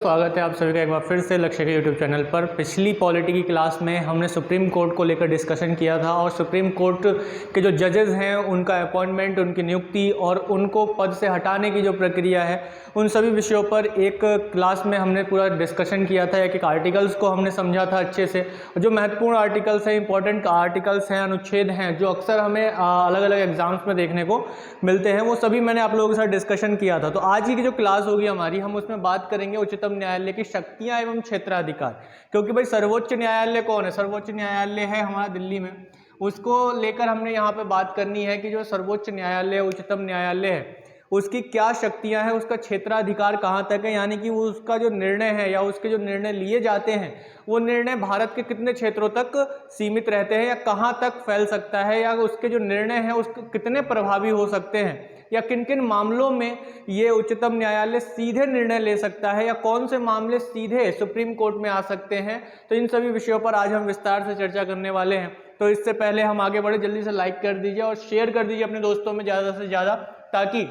स्वागत है आप सभी का एक बार फिर से लक्ष्य के यूट्यूब चैनल पर। पिछली पॉलिटी की क्लास में हमने सुप्रीम कोर्ट को लेकर डिस्कशन किया था और सुप्रीम कोर्ट के जो जजेस हैं उनका अपॉइंटमेंट, उनकी नियुक्ति और उनको पद से हटाने की जो प्रक्रिया है उन सभी विषयों पर एक क्लास में हमने पूरा डिस्कशन किया था। एक आर्टिकल्स को हमने समझा था अच्छे से। जो महत्वपूर्ण आर्टिकल्स हैं, इंपॉर्टेंट आर्टिकल्स हैं, अनुच्छेद हैं जो अक्सर हमें अलग अलग एग्जाम्स में देखने को मिलते हैं, वो सभी मैंने आप लोगों के साथ डिस्कशन किया था। तो आज की जो क्लास होगी हमारी, हम उसमें बात करेंगे उच्चतम न्यायालय की शक्तियां एवं क्षेत्राधिकार। क्योंकि भाई सर्वोच्च न्यायालय कौन है? सर्वोच्च न्यायालय है हमारा दिल्ली में, उसको लेकर हमने यहाँ पे बात करनी है कि जो सर्वोच्च न्यायालय, उच्चतम न्यायालय है, उसकी क्या शक्तियां हैं, उसका क्षेत्राधिकार कहाँ तक है, यानी कि वो उसका जो निर्णय है या उसके जो निर्णय लिए जाते हैं वो निर्णय भारत के कितने क्षेत्रों तक सीमित रहते हैं या कहाँ तक फैल सकता है, या उसके जो निर्णय हैं उसके कितने प्रभावी हो सकते हैं, या किन किन मामलों में ये उच्चतम न्यायालय सीधे निर्णय ले सकता है, या कौन से मामले सीधे सुप्रीम कोर्ट में आ सकते हैं। तो इन सभी विषयों पर आज हम विस्तार से चर्चा करने वाले हैं। तो इससे पहले हम आगे बढ़े, जल्दी से लाइक कर दीजिए और शेयर कर दीजिए अपने दोस्तों में ज़्यादा से ज़्यादा, ताकि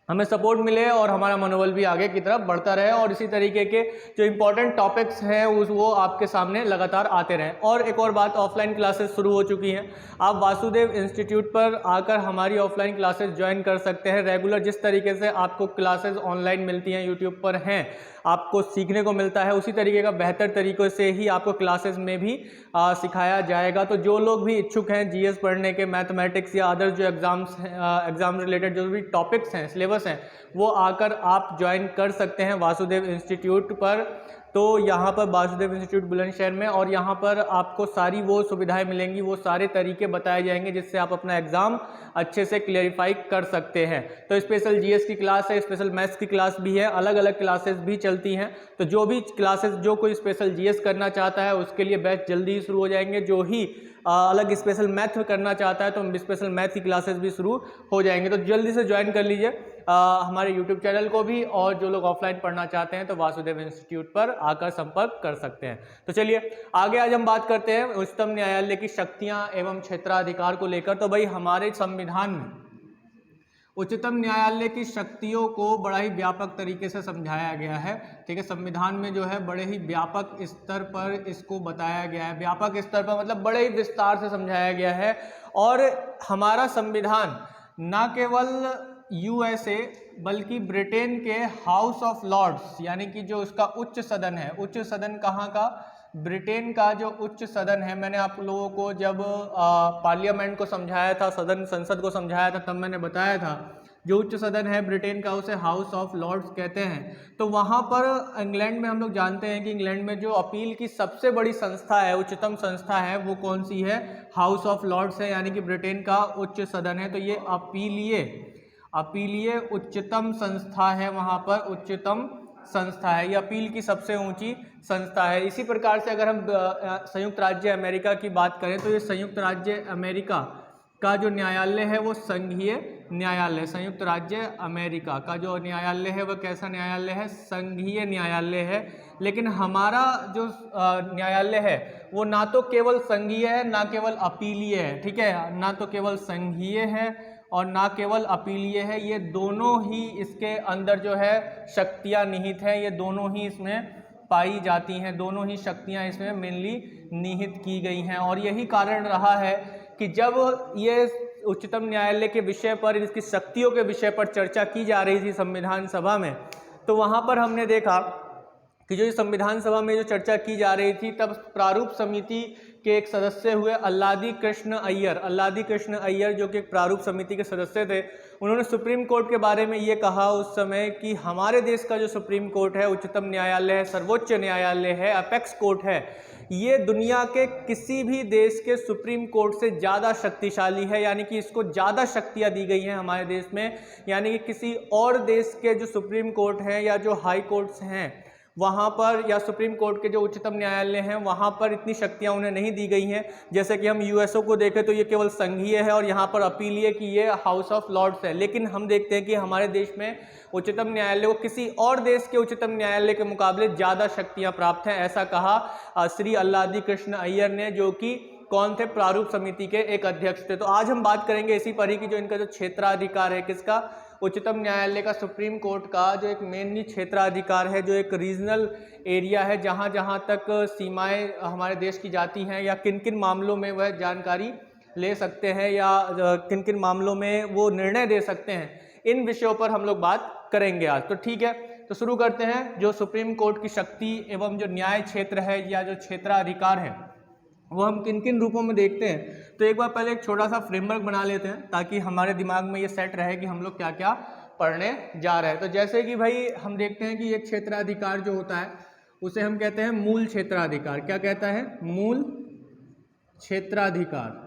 हमें सपोर्ट मिले और हमारा मनोबल भी आगे की तरफ बढ़ता रहे और इसी तरीके के जो इंपॉर्टेंट टॉपिक्स हैं वो आपके सामने लगातार आते रहें। और एक और बात, ऑफलाइन क्लासेस शुरू हो चुकी हैं। आप वासुदेव इंस्टीट्यूट पर आकर हमारी ऑफलाइन क्लासेस ज्वाइन कर सकते हैं। रेगुलर जिस तरीके से आपको क्लासेस ऑनलाइन मिलती हैं, यूट्यूब पर हैं, आपको सीखने को मिलता है, उसी तरीके का बेहतर तरीक़ों से ही आपको क्लासेस में भी सिखाया जाएगा। तो जो लोग भी इच्छुक हैं जीएस पढ़ने के, मैथमेटिक्स या अदर जो एग्जाम रिलेटेड जो भी टॉपिक्स हैं, सिलेबस हैं, वो आकर आप ज्वाइन कर सकते हैं वासुदेव इंस्टीट्यूट पर। तो यहाँ पर वासुदेव इंस्टीट्यूट बुलंदशहर में, और यहाँ पर आपको सारी वो सुविधाएं मिलेंगी, वो सारे तरीके बताए जाएंगे जिससे आप अपना एग्ज़ाम अच्छे से क्लियरिफाई कर सकते हैं। तो स्पेशल जीएस की क्लास है, स्पेशल मैथ्स की क्लास भी है, अलग अलग क्लासेस भी चलती हैं। तो जो भी क्लासेस, जो कोई स्पेशल जीएस करना चाहता है उसके लिए बैच जल्दी ही शुरू हो जाएंगे। जो ही अलग स्पेशल मैथ करना चाहता है तो स्पेशल मैथ की क्लासेस भी शुरू हो जाएंगे। तो जल्दी से ज्वाइन कर लीजिए हमारे यूट्यूब चैनल को भी, और जो लोग ऑफलाइन पढ़ना चाहते हैं तो वासुदेव इंस्टीट्यूट पर आकर संपर्क कर सकते हैं। तो चलिए आगे आज हम बात करते हैं उच्चतम न्यायालय की शक्तियां एवं क्षेत्राधिकार को लेकर। तो भाई हमारे संविधान में उच्चतम न्यायालय की शक्तियों को बड़ा ही व्यापक तरीके से समझाया गया है। ठीक है, संविधान में जो है बड़े ही व्यापक स्तर पर इसको बताया गया है। व्यापक स्तर पर मतलब बड़े ही विस्तार से समझाया गया है। और हमारा संविधान न केवल यूएसए बल्कि ब्रिटेन के हाउस ऑफ लॉर्ड्स, यानी कि जो उसका उच्च सदन है, उच्च सदन कहाँ का? ब्रिटेन का जो उच्च सदन है। मैंने आप लोगों को जब पार्लियामेंट को समझाया था, संसद को समझाया था, तब मैंने बताया था जो उच्च सदन है ब्रिटेन का उसे हाउस ऑफ लॉर्ड्स कहते हैं। तो वहाँ पर इंग्लैंड में हम लोग जानते हैं कि इंग्लैंड में जो अपील की सबसे बड़ी संस्था है, उच्चतम संस्था है, वो कौन सी है? हाउस ऑफ लॉर्ड्स है, यानी कि ब्रिटेन का उच्च सदन है। तो ये अपीलीय उच्चतम संस्था है, वहाँ पर उच्चतम संस्था है, ये अपील की सबसे ऊंची संस्था है। इसी प्रकार से अगर हम संयुक्त राज्य अमेरिका की बात करें तो ये संयुक्त राज्य अमेरिका का जो न्यायालय है वो संघीय न्यायालय, संयुक्त राज्य अमेरिका का जो न्यायालय है वह कैसा न्यायालय है? संघीय न्यायालय है। लेकिन हमारा जो न्यायालय है वो ना तो केवल संघीय है ना केवल अपीलीय है। ठीक है, ना तो केवल संघीय है और ना केवल अपीलीय है, ये दोनों ही इसके अंदर जो है शक्तियां निहित हैं, ये दोनों ही इसमें पाई जाती हैं, दोनों ही शक्तियां इसमें मेनली निहित की गई हैं। और यही कारण रहा है कि जब ये उच्चतम न्यायालय के विषय पर, इसकी शक्तियों के विषय पर चर्चा की जा रही थी संविधान सभा में, तो वहाँ पर हमने देखा कि जो संविधान सभा में जो चर्चा की जा रही थी, तब प्रारूप समिति के एक सदस्य हुए अल्लादी कृष्ण अय्यर, जो कि एक प्रारूप समिति के सदस्य थे। उन्होंने सुप्रीम कोर्ट के बारे में ये कहा उस समय कि हमारे देश का जो सुप्रीम कोर्ट है, उच्चतम न्यायालय है, सर्वोच्च न्यायालय है, अपेक्स कोर्ट है, ये दुनिया के किसी भी देश के सुप्रीम कोर्ट से ज़्यादा शक्तिशाली है, यानी कि इसको ज़्यादा शक्तियाँ दी गई हैं हमारे देश में। यानी कि किसी और देश के जो सुप्रीम कोर्ट हैं या जो हाई कोर्ट्स हैं वहाँ पर, या सुप्रीम कोर्ट के जो उच्चतम न्यायालय हैं वहाँ पर इतनी शक्तियाँ उन्हें नहीं दी गई हैं। जैसे कि हम यूएसओ को देखें तो ये केवल संघीय है और यहाँ पर अपीलीय की ये हाउस ऑफ लॉर्ड्स है। लेकिन हम देखते हैं कि हमारे देश में उच्चतम न्यायालय को किसी और देश के उच्चतम न्यायालय के मुकाबले ज़्यादा शक्तियाँ प्राप्त हैं, ऐसा कहा श्री अल्लादी कृष्ण अय्यर ने, जो कि कौन थे? प्रारूप समिति के एक अध्यक्ष थे। तो आज हम बात करेंगे इसी पर ही कि जो इनका जो क्षेत्राधिकार है किसका? उच्चतम न्यायालय का, सुप्रीम कोर्ट का जो एक मेनली क्षेत्राधिकार है, जो एक रीजनल एरिया है जहाँ जहाँ तक सीमाएं हमारे देश की जाती हैं या किन किन मामलों में वह जानकारी ले सकते हैं या किन किन मामलों में वो निर्णय दे सकते हैं, इन विषयों पर हम लोग बात करेंगे आज। तो ठीक है, तो शुरू करते हैं। जो सुप्रीम कोर्ट की शक्ति एवं जो न्याय क्षेत्र है या जो क्षेत्राधिकार है वो हम किन किन रूपों में देखते हैं। तो एक बार पहले एक छोटा सा फ्रेमवर्क बना लेते हैं ताकि हमारे दिमाग में ये सेट रहे कि हम लोग क्या क्या पढ़ने जा रहे हैं। तो जैसे कि भाई हम देखते हैं कि एक क्षेत्राधिकार जो होता है उसे हम कहते हैं मूल क्षेत्राधिकार। क्या कहता है? मूल क्षेत्राधिकार।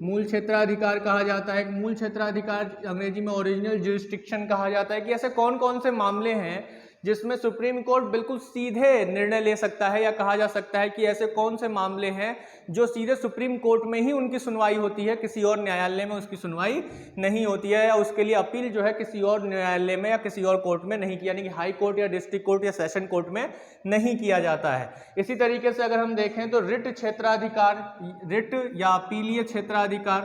मूल क्षेत्राधिकार कहा जाता है। मूल क्षेत्राधिकार अंग्रेजी में ओरिजिनल ज्यूरिसडिक्शन कहा जाता है कि ऐसे कौन कौन से मामले हैं जिसमें सुप्रीम कोर्ट बिल्कुल सीधे निर्णय ले सकता है, या कहा जा सकता है कि ऐसे कौन से मामले हैं जो सीधे सुप्रीम कोर्ट में ही उनकी सुनवाई होती है, किसी और न्यायालय में उसकी सुनवाई नहीं होती है, या उसके लिए अपील जो है किसी और न्यायालय में या किसी और कोर्ट में नहीं किया, यानी कि हाई कोर्ट या डिस्ट्रिक्ट कोर्ट या सेशन कोर्ट में नहीं किया जाता है। इसी तरीके से अगर हम देखें तो रिट क्षेत्राधिकार, रिट या अपीलीय क्षेत्राधिकार,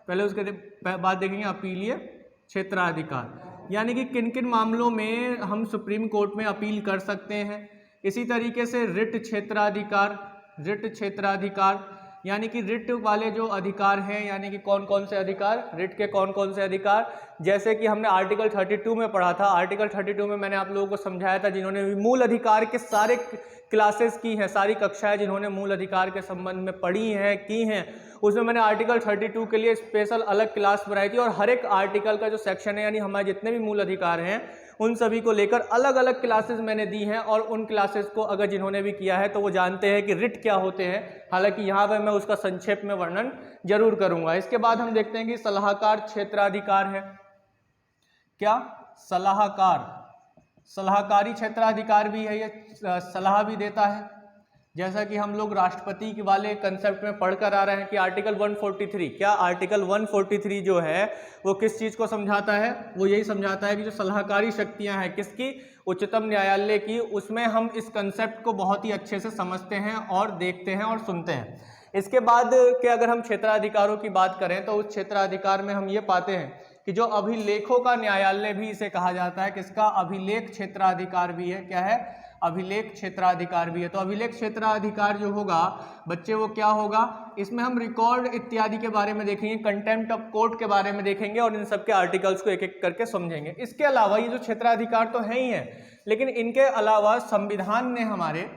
पहले उसके बाद देखेंगे अपीलीय क्षेत्राधिकार, यानी कि किन किन मामलों में हम सुप्रीम कोर्ट में अपील कर सकते हैं। इसी तरीके से रिट क्षेत्राधिकार, रिट क्षेत्राधिकार यानी कि रिट वाले जो अधिकार हैं, यानी कि कौन कौन से अधिकार, रिट के कौन कौन से अधिकार, जैसे कि हमने आर्टिकल 32 में पढ़ा था। आर्टिकल 32 में मैंने आप लोगों को समझाया था, जिन्होंने भी मूल अधिकार के सारे क्लासेस की हैं, सारी कक्षाएं जिन्होंने मूल अधिकार के संबंध में पढ़ी हैं, की हैं, उसमें मैंने आर्टिकल 32 के लिए स्पेशल अलग क्लास बनाई थी और हर एक आर्टिकल का जो सेक्शन है, यानी हमारे जितने भी मूल अधिकार हैं उन सभी को लेकर अलग अलग क्लासेस मैंने दी हैं, और उन क्लासेस को अगर जिन्होंने भी किया है तो वो जानते हैं कि रिट क्या होते हैं। हालांकि यहाँ पर मैं उसका संक्षेप में वर्णन जरूर करूंगा। इसके बाद हम देखते हैं कि सलाहकार क्षेत्राधिकार है। क्या? सलाहकार, सलाहकारी क्षेत्राधिकार भी है, ये सलाह भी देता है। जैसा कि हम लोग राष्ट्रपति के वाले कंसेप्ट में पढ़कर आ रहे हैं कि आर्टिकल 143, क्या आर्टिकल 143 जो है वो किस चीज़ को समझाता है? वो यही समझाता है कि जो सलाहकारी शक्तियां हैं किसकी? उच्चतम न्यायालय की, उसमें हम इस कंसेप्ट को बहुत ही अच्छे से समझते हैं और देखते हैं और सुनते हैं। इसके बाद के अगर हम क्षेत्राधिकारों की बात करें तो उस क्षेत्राधिकार में हम ये पाते हैं कि जो अभिलेखों का न्यायालय भी इसे कहा जाता है। किसका? अभिलेख क्षेत्राधिकार भी है। क्या है? अभिलेख क्षेत्राधिकार भी है। तो अभिलेख क्षेत्राधिकार जो होगा बच्चे, वो क्या होगा? इसमें हम रिकॉर्ड इत्यादि के बारे में देखेंगे, कंटेम्प्ट ऑफ कोर्ट के बारे में देखेंगे और इन सब के आर्टिकल्स को एक एक करके समझेंगे। इसके अलावा ये जो क्षेत्राधिकार तो है ही है, लेकिन इनके अलावा संविधान ने हमारे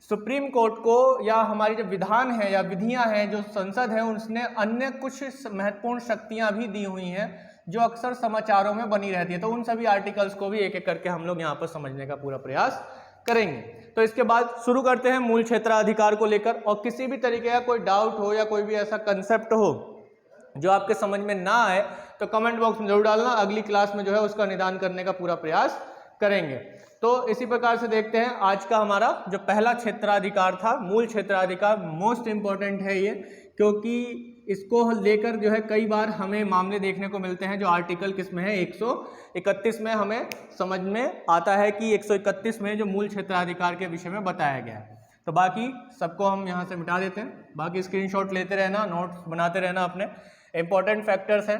सुप्रीम कोर्ट को, या हमारी जो विधान है या विधियां हैं जो संसद है, उसने अन्य कुछ महत्वपूर्ण शक्तियां भी दी हुई हैं जो अक्सर समाचारों में बनी रहती है। तो उन सभी आर्टिकल्स को भी एक एक करके हम लोग यहाँ पर समझने का पूरा प्रयास करेंगे। तो इसके बाद शुरू करते हैं मूल क्षेत्राधिकार को लेकर। और किसी भी तरीके का कोई डाउट हो या कोई भी ऐसा कंसेप्ट हो जो आपके समझ में ना आए तो कमेंट बॉक्स में जरूर डालना, अगली क्लास में जो है उसका निदान करने का पूरा प्रयास करेंगे। तो इसी प्रकार से देखते हैं आज का हमारा जो पहला क्षेत्राधिकार था, मूल क्षेत्राधिकार, मोस्ट इंपॉर्टेंट है ये, क्योंकि इसको लेकर जो है कई बार हमें मामले देखने को मिलते हैं जो आर्टिकल किस में है, 131 में हमें समझ में आता है कि 131 में जो मूल क्षेत्राधिकार के विषय में बताया गया है। तो बाकी सबको हम यहाँ से मिटा देते हैं, बाकी स्क्रीनशॉट लेते रहना, नोट्स बनाते रहना अपने। इंपॉर्टेंट फैक्टर्स हैं।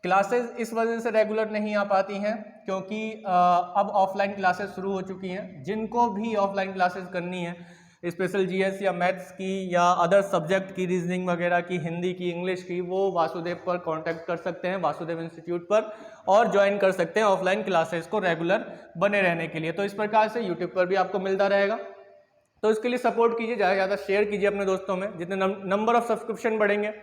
क्लासेस इस वजह से रेगुलर नहीं आ पाती हैं क्योंकि अब ऑफलाइन क्लासेस शुरू हो चुकी हैं। जिनको भी ऑफलाइन क्लासेस करनी है, स्पेशल जीएस या मैथ्स की या अदर सब्जेक्ट की, रीजनिंग वगैरह की, हिंदी की, इंग्लिश की, वो वासुदेव पर कांटेक्ट कर सकते हैं, वासुदेव इंस्टीट्यूट पर, और ज्वाइन कर सकते हैं ऑफलाइन क्लासेस को रेगुलर बने रहने के लिए। तो इस प्रकार से यूट्यूब पर भी आपको मिलता रहेगा। तो इसके लिए सपोर्ट कीजिए, ज़्यादा से ज़्यादा शेयर कीजिए अपने दोस्तों में। जितने नंबर ऑफ सब्सक्रिप्शन बढ़ेंगे,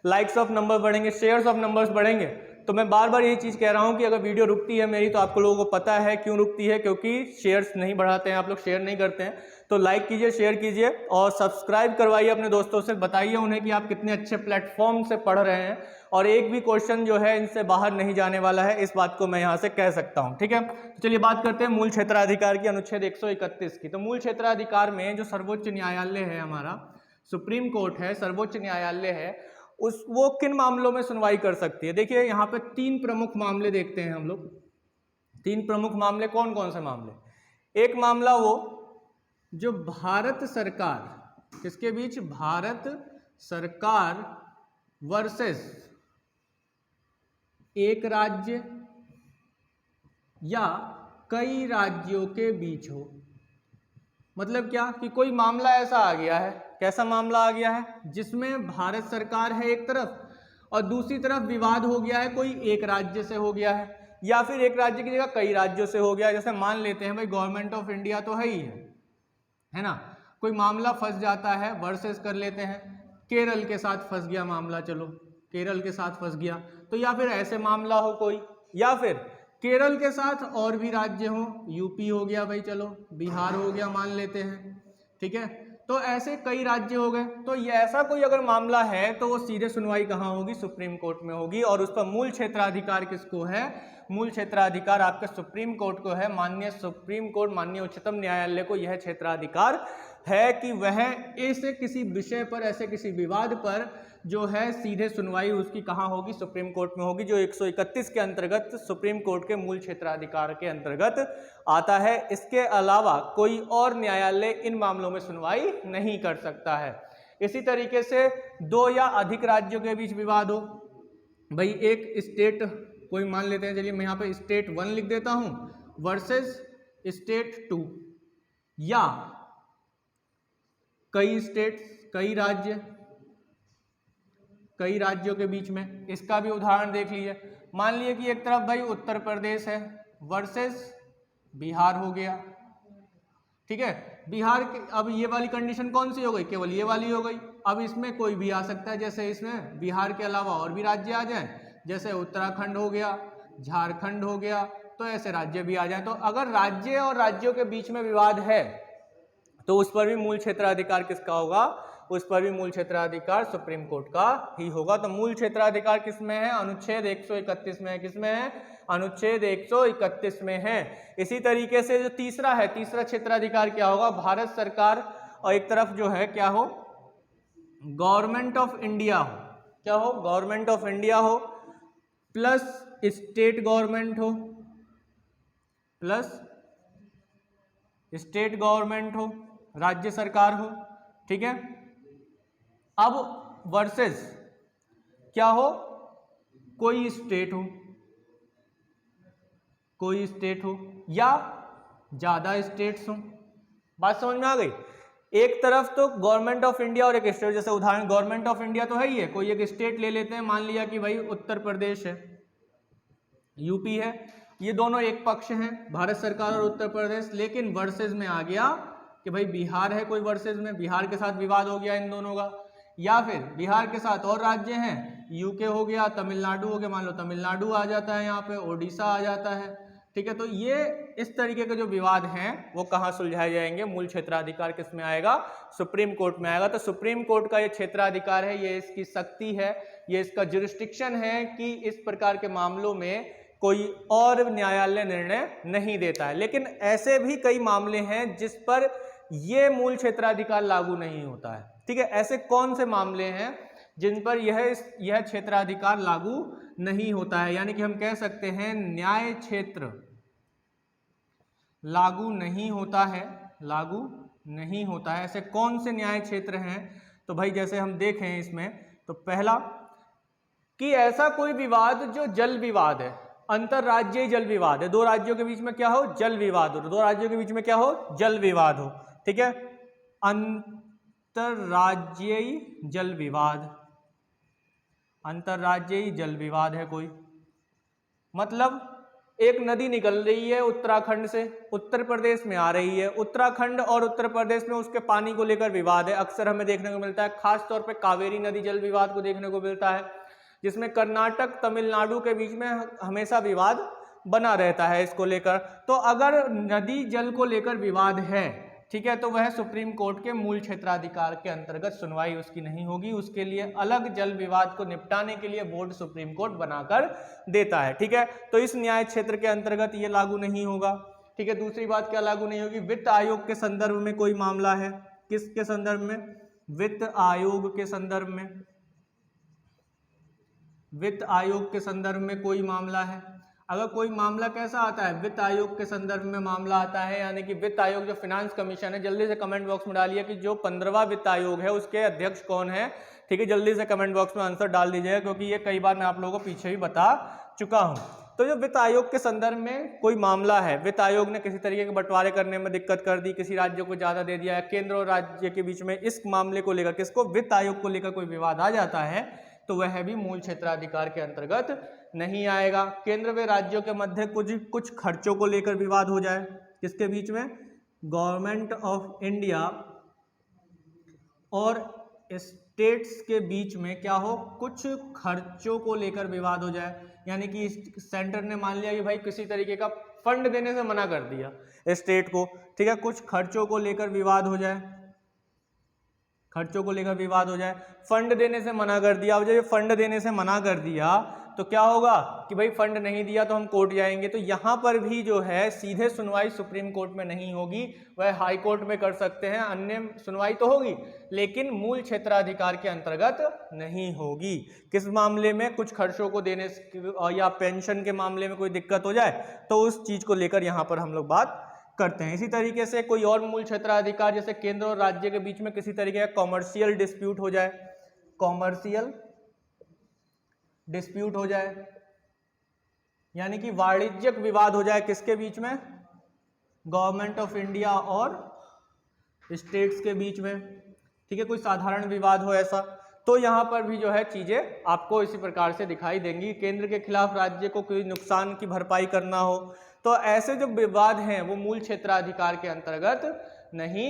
लाइक्स ऑफ नंबर बढ़ेंगे, शेयर्स ऑफ नंबर्स बढ़ेंगे। तो मैं बार बार यही चीज़ कह रहा हूँ कि अगर वीडियो रुकती है मेरी तो आपको लोगों को पता है क्यों रुकती है, क्योंकि शेयर्स नहीं बढ़ाते हैं आप लोग, शेयर नहीं करते हैं। तो लाइक कीजिए, शेयर कीजिए और सब्सक्राइब करवाइए अपने दोस्तों से, बताइए उन्हें कि आप कितने अच्छे प्लेटफॉर्म से पढ़ रहे हैं और एक भी क्वेश्चन जो है इनसे बाहर नहीं जाने वाला है, इस बात को मैं यहाँ से कह सकता हूँ। ठीक है, तो चलिए बात करते हैं मूल क्षेत्राधिकार की, अनुच्छेद 131 की। तो मूल क्षेत्राधिकार में जो सर्वोच्च न्यायालय है हमारा, सुप्रीम कोर्ट है, सर्वोच्च न्यायालय है, वो किन मामलों में सुनवाई कर सकती है? देखिए यहाँ पे 3 प्रमुख मामले देखते हैं हम लोग। 3 प्रमुख मामले कौन कौन से मामले? एक मामला वो जो भारत सरकार, किसके बीच? भारत सरकार वर्सेस एक राज्य या कई राज्यों के बीच हो। मतलब क्या कि कोई मामला ऐसा आ गया है, कैसा मामला आ गया है, जिसमें भारत सरकार है एक तरफ और दूसरी तरफ विवाद हो गया है, कोई एक राज्य से हो गया है या फिर एक राज्य की जगह कई राज्यों से हो गया। जैसे मान लेते हैं भाई गवर्नमेंट ऑफ इंडिया तो है ही है ना, कोई मामला फंस जाता है, वर्सेस कर लेते हैं, केरल के साथ फंस गया मामला, चलो केरल के साथ फंस गया, तो या फिर ऐसे मामला हो कोई, या फिर केरल के साथ और भी राज्य हो, यूपी हो गया भाई, चलो बिहार हो गया मान लेते हैं, ठीक है, तो ऐसे कई राज्य हो गए। तो ये ऐसा कोई अगर मामला है तो वो सीधे सुनवाई कहाँ होगी, सुप्रीम कोर्ट में होगी, और उस पर मूल क्षेत्राधिकार किसको है, मूल क्षेत्राधिकार आपके सुप्रीम कोर्ट को है। माननीय सुप्रीम कोर्ट, माननीय उच्चतम न्यायालय को यह क्षेत्राधिकार है कि वह ऐसे किसी विषय पर, ऐसे किसी विवाद पर जो है सीधे सुनवाई उसकी कहाँ होगी, सुप्रीम कोर्ट में होगी, जो 131 के अंतर्गत सुप्रीम कोर्ट के मूल क्षेत्राधिकार के अंतर्गत आता है। इसके अलावा कोई और न्यायालय इन मामलों में सुनवाई नहीं कर सकता है। इसी तरीके से दो या अधिक राज्यों के बीच विवाद हो, भाई एक स्टेट कोई मान लेते हैं, चलिए मैं यहाँ पे स्टेट 1 लिख देता हूँ वर्सेस स्टेट 2, या कई स्टेट्स, कई राज्यों के बीच में। इसका भी उदाहरण देख लीजिए, मान लीजिए कि एक तरफ भाई उत्तर प्रदेश है वर्सेस बिहार हो गया, ठीक है, बिहार के, अब ये वाली कंडीशन कौन सी हो गई, केवल ये वाली हो गई। अब इसमें कोई भी आ सकता है, जैसे इसमें बिहार के अलावा और भी राज्य आ जाएं, जैसे उत्तराखंड हो गया, झारखंड हो गया, तो ऐसे राज्य भी आ जाएं। तो अगर राज्य और राज्यों के बीच में विवाद है तो उस पर भी मूल क्षेत्राधिकार किसका होगा, उस पर भी मूल क्षेत्राधिकार सुप्रीम कोर्ट का ही होगा। तो मूल क्षेत्राधिकार किसमें है, अनुच्छेद 131 में है, किसमें है, अनुच्छेद 131 में है। इसी तरीके से जो तीसरा है, तीसरा क्षेत्राधिकार क्या होगा, भारत सरकार और एक तरफ जो है क्या हो, गवर्नमेंट ऑफ इंडिया हो, क्या हो, गवर्नमेंट ऑफ इंडिया हो, प्लस स्टेट गवर्नमेंट हो, प्लस स्टेट गवर्नमेंट हो, राज्य सरकार हो, ठीक है। अब वर्सेस क्या हो, कोई स्टेट हो, कोई स्टेट हो या ज्यादा स्टेट्स हो। बात समझ में आ गई। एक तरफ तो गवर्नमेंट ऑफ इंडिया और एक स्टेट, जैसे उदाहरण गवर्नमेंट ऑफ इंडिया तो है ही है, कोई एक स्टेट ले लेते हैं, मान लिया कि भाई उत्तर प्रदेश है, यूपी है, ये दोनों एक पक्ष हैं, भारत सरकार और उत्तर प्रदेश। लेकिन वर्सेस में आ गया कि भाई बिहार है कोई, वर्सेस में बिहार के साथ विवाद हो गया इन दोनों का, या फिर बिहार के साथ और राज्य हैं, यूके हो गया, तमिलनाडु हो गया, मान लो तमिलनाडु आ जाता है यहाँ पे, ओडिशा आ जाता है, ठीक है। तो ये इस तरीके के जो विवाद हैं वो कहाँ सुलझाए जाएंगे, मूल क्षेत्राधिकार किस में आएगा, सुप्रीम कोर्ट में आएगा। तो सुप्रीम कोर्ट का ये क्षेत्राधिकार है, ये इसकी शक्ति है, ये इसका जुरिस्डिक्शन है कि इस प्रकार के मामलों में कोई और न्यायालय निर्णय नहीं देता है। लेकिन ऐसे भी कई मामले हैं जिस पर यह मूल क्षेत्राधिकार लागू नहीं होता है, ठीक है। ऐसे कौन से मामले हैं जिन पर यह क्षेत्राधिकार लागू नहीं होता है, यानी कि हम कह सकते हैं न्याय क्षेत्र लागू नहीं होता है, लागू नहीं होता है। ऐसे कौन से न्याय क्षेत्र हैं, तो भाई जैसे हम देखें इसमें, तो पहला कि ऐसा कोई विवाद जो जल विवाद है, अंतरराज्यीय जल विवाद है, दो राज्यों के बीच में क्या हो, जल विवाद हो, दो राज्यों के बीच में क्या हो, जल विवाद हो, ठीक है। अंतरराज्यीय जल विवाद, अंतरराज्यीय जल विवाद है कोई, मतलब एक नदी निकल रही है उत्तराखंड से, उत्तर प्रदेश में आ रही है, उत्तराखंड और उत्तर प्रदेश में उसके पानी को लेकर विवाद है। अक्सर हमें देखने को मिलता है, खास तौर पे कावेरी नदी जल विवाद को देखने को मिलता है, जिसमें कर्नाटक तमिलनाडु के बीच में हमेशा विवाद बना रहता है इसको लेकर। तो अगर नदी जल को लेकर विवाद है, ठीक है, तो वह सुप्रीम कोर्ट के मूल क्षेत्राधिकार के अंतर्गत सुनवाई उसकी नहीं होगी, उसके लिए अलग जल विवाद को निपटाने के लिए बोर्ड सुप्रीम कोर्ट बनाकर देता है, ठीक है। तो इस न्याय क्षेत्र के अंतर्गत ये लागू नहीं होगा, ठीक है। दूसरी बात क्या लागू नहीं होगी, वित्त आयोग के संदर्भ में कोई मामला है, किसके संदर्भ में, वित्त आयोग के संदर्भ में, वित्त आयोग के संदर्भ में कोई मामला है। अगर कोई मामला कैसा आता है, वित्त आयोग के संदर्भ में मामला आता है, यानी कि वित्त आयोग जो फाइनेंस कमीशन है, जल्दी से कमेंट बॉक्स में डालिए कि जो 15वां वित्त आयोग है उसके अध्यक्ष कौन है, ठीक है। जल्दी से कमेंट बॉक्स में आंसर डाल दीजिएगा, क्योंकि ये कई बार मैं आप लोगों को पीछे भी बता चुका हूं। तो जो वित्त आयोग के संदर्भ में कोई मामला है, वित्त आयोग ने किसी तरीके के बंटवारे करने में दिक्कत कर दी, किसी राज्य को ज्यादा दे दिया, केंद्र और राज्य के बीच में इस मामले को लेकर, किसको, वित्त आयोग को लेकर कोई विवाद आ जाता है, तो वह भी मूल क्षेत्राधिकार के अंतर्गत नहीं आएगा। केंद्र व राज्यों के मध्य कुछ खर्चों को लेकर विवाद हो जाए, किसके बीच में, गवर्नमेंट ऑफ इंडिया और स्टेट्स के बीच में क्या हो, कुछ खर्चों को लेकर विवाद हो जाए, यानी कि सेंटर ने मान लिया कि भाई किसी तरीके का फंड देने से मना कर दिया स्टेट को, ठीक है, कुछ खर्चों को लेकर विवाद हो जाए, खर्चों को लेकर विवाद हो जाए, फंड देने से मना कर दिया। अब जब ये फंड देने से मना कर दिया तो क्या होगा कि भाई फंड नहीं दिया तो हम कोर्ट जाएंगे, तो यहां पर भी जो है सीधे सुनवाई सुप्रीम कोर्ट में नहीं होगी, वह हाई कोर्ट में कर सकते हैं, अन्य सुनवाई तो होगी लेकिन मूल क्षेत्राधिकार के अंतर्गत नहीं होगी। किस मामले में, कुछ खर्चों को देने या पेंशन के मामले में कोई दिक्कत हो जाए तो उस चीज को लेकर यहां पर हम लोग बात करते हैं। इसी तरीके से कोई और मूल क्षेत्राधिकार, जैसे केंद्र और राज्य के बीच में किसी तरीके का कॉमर्शियल डिस्प्यूट हो जाए, कॉमर्शियल डिस्प्यूट हो जाए, यानी कि वाणिज्यिक विवाद हो जाए, किसके बीच में, गवर्नमेंट ऑफ इंडिया और स्टेट्स के बीच में, ठीक है, कोई साधारण विवाद हो ऐसा, तो यहां पर भी जो है चीजें आपको इसी प्रकार से दिखाई देंगी। केंद्र के खिलाफ राज्य को कोई नुकसान की भरपाई करना हो तो ऐसे जो विवाद हैं वो मूल क्षेत्राधिकार के अंतर्गत नहीं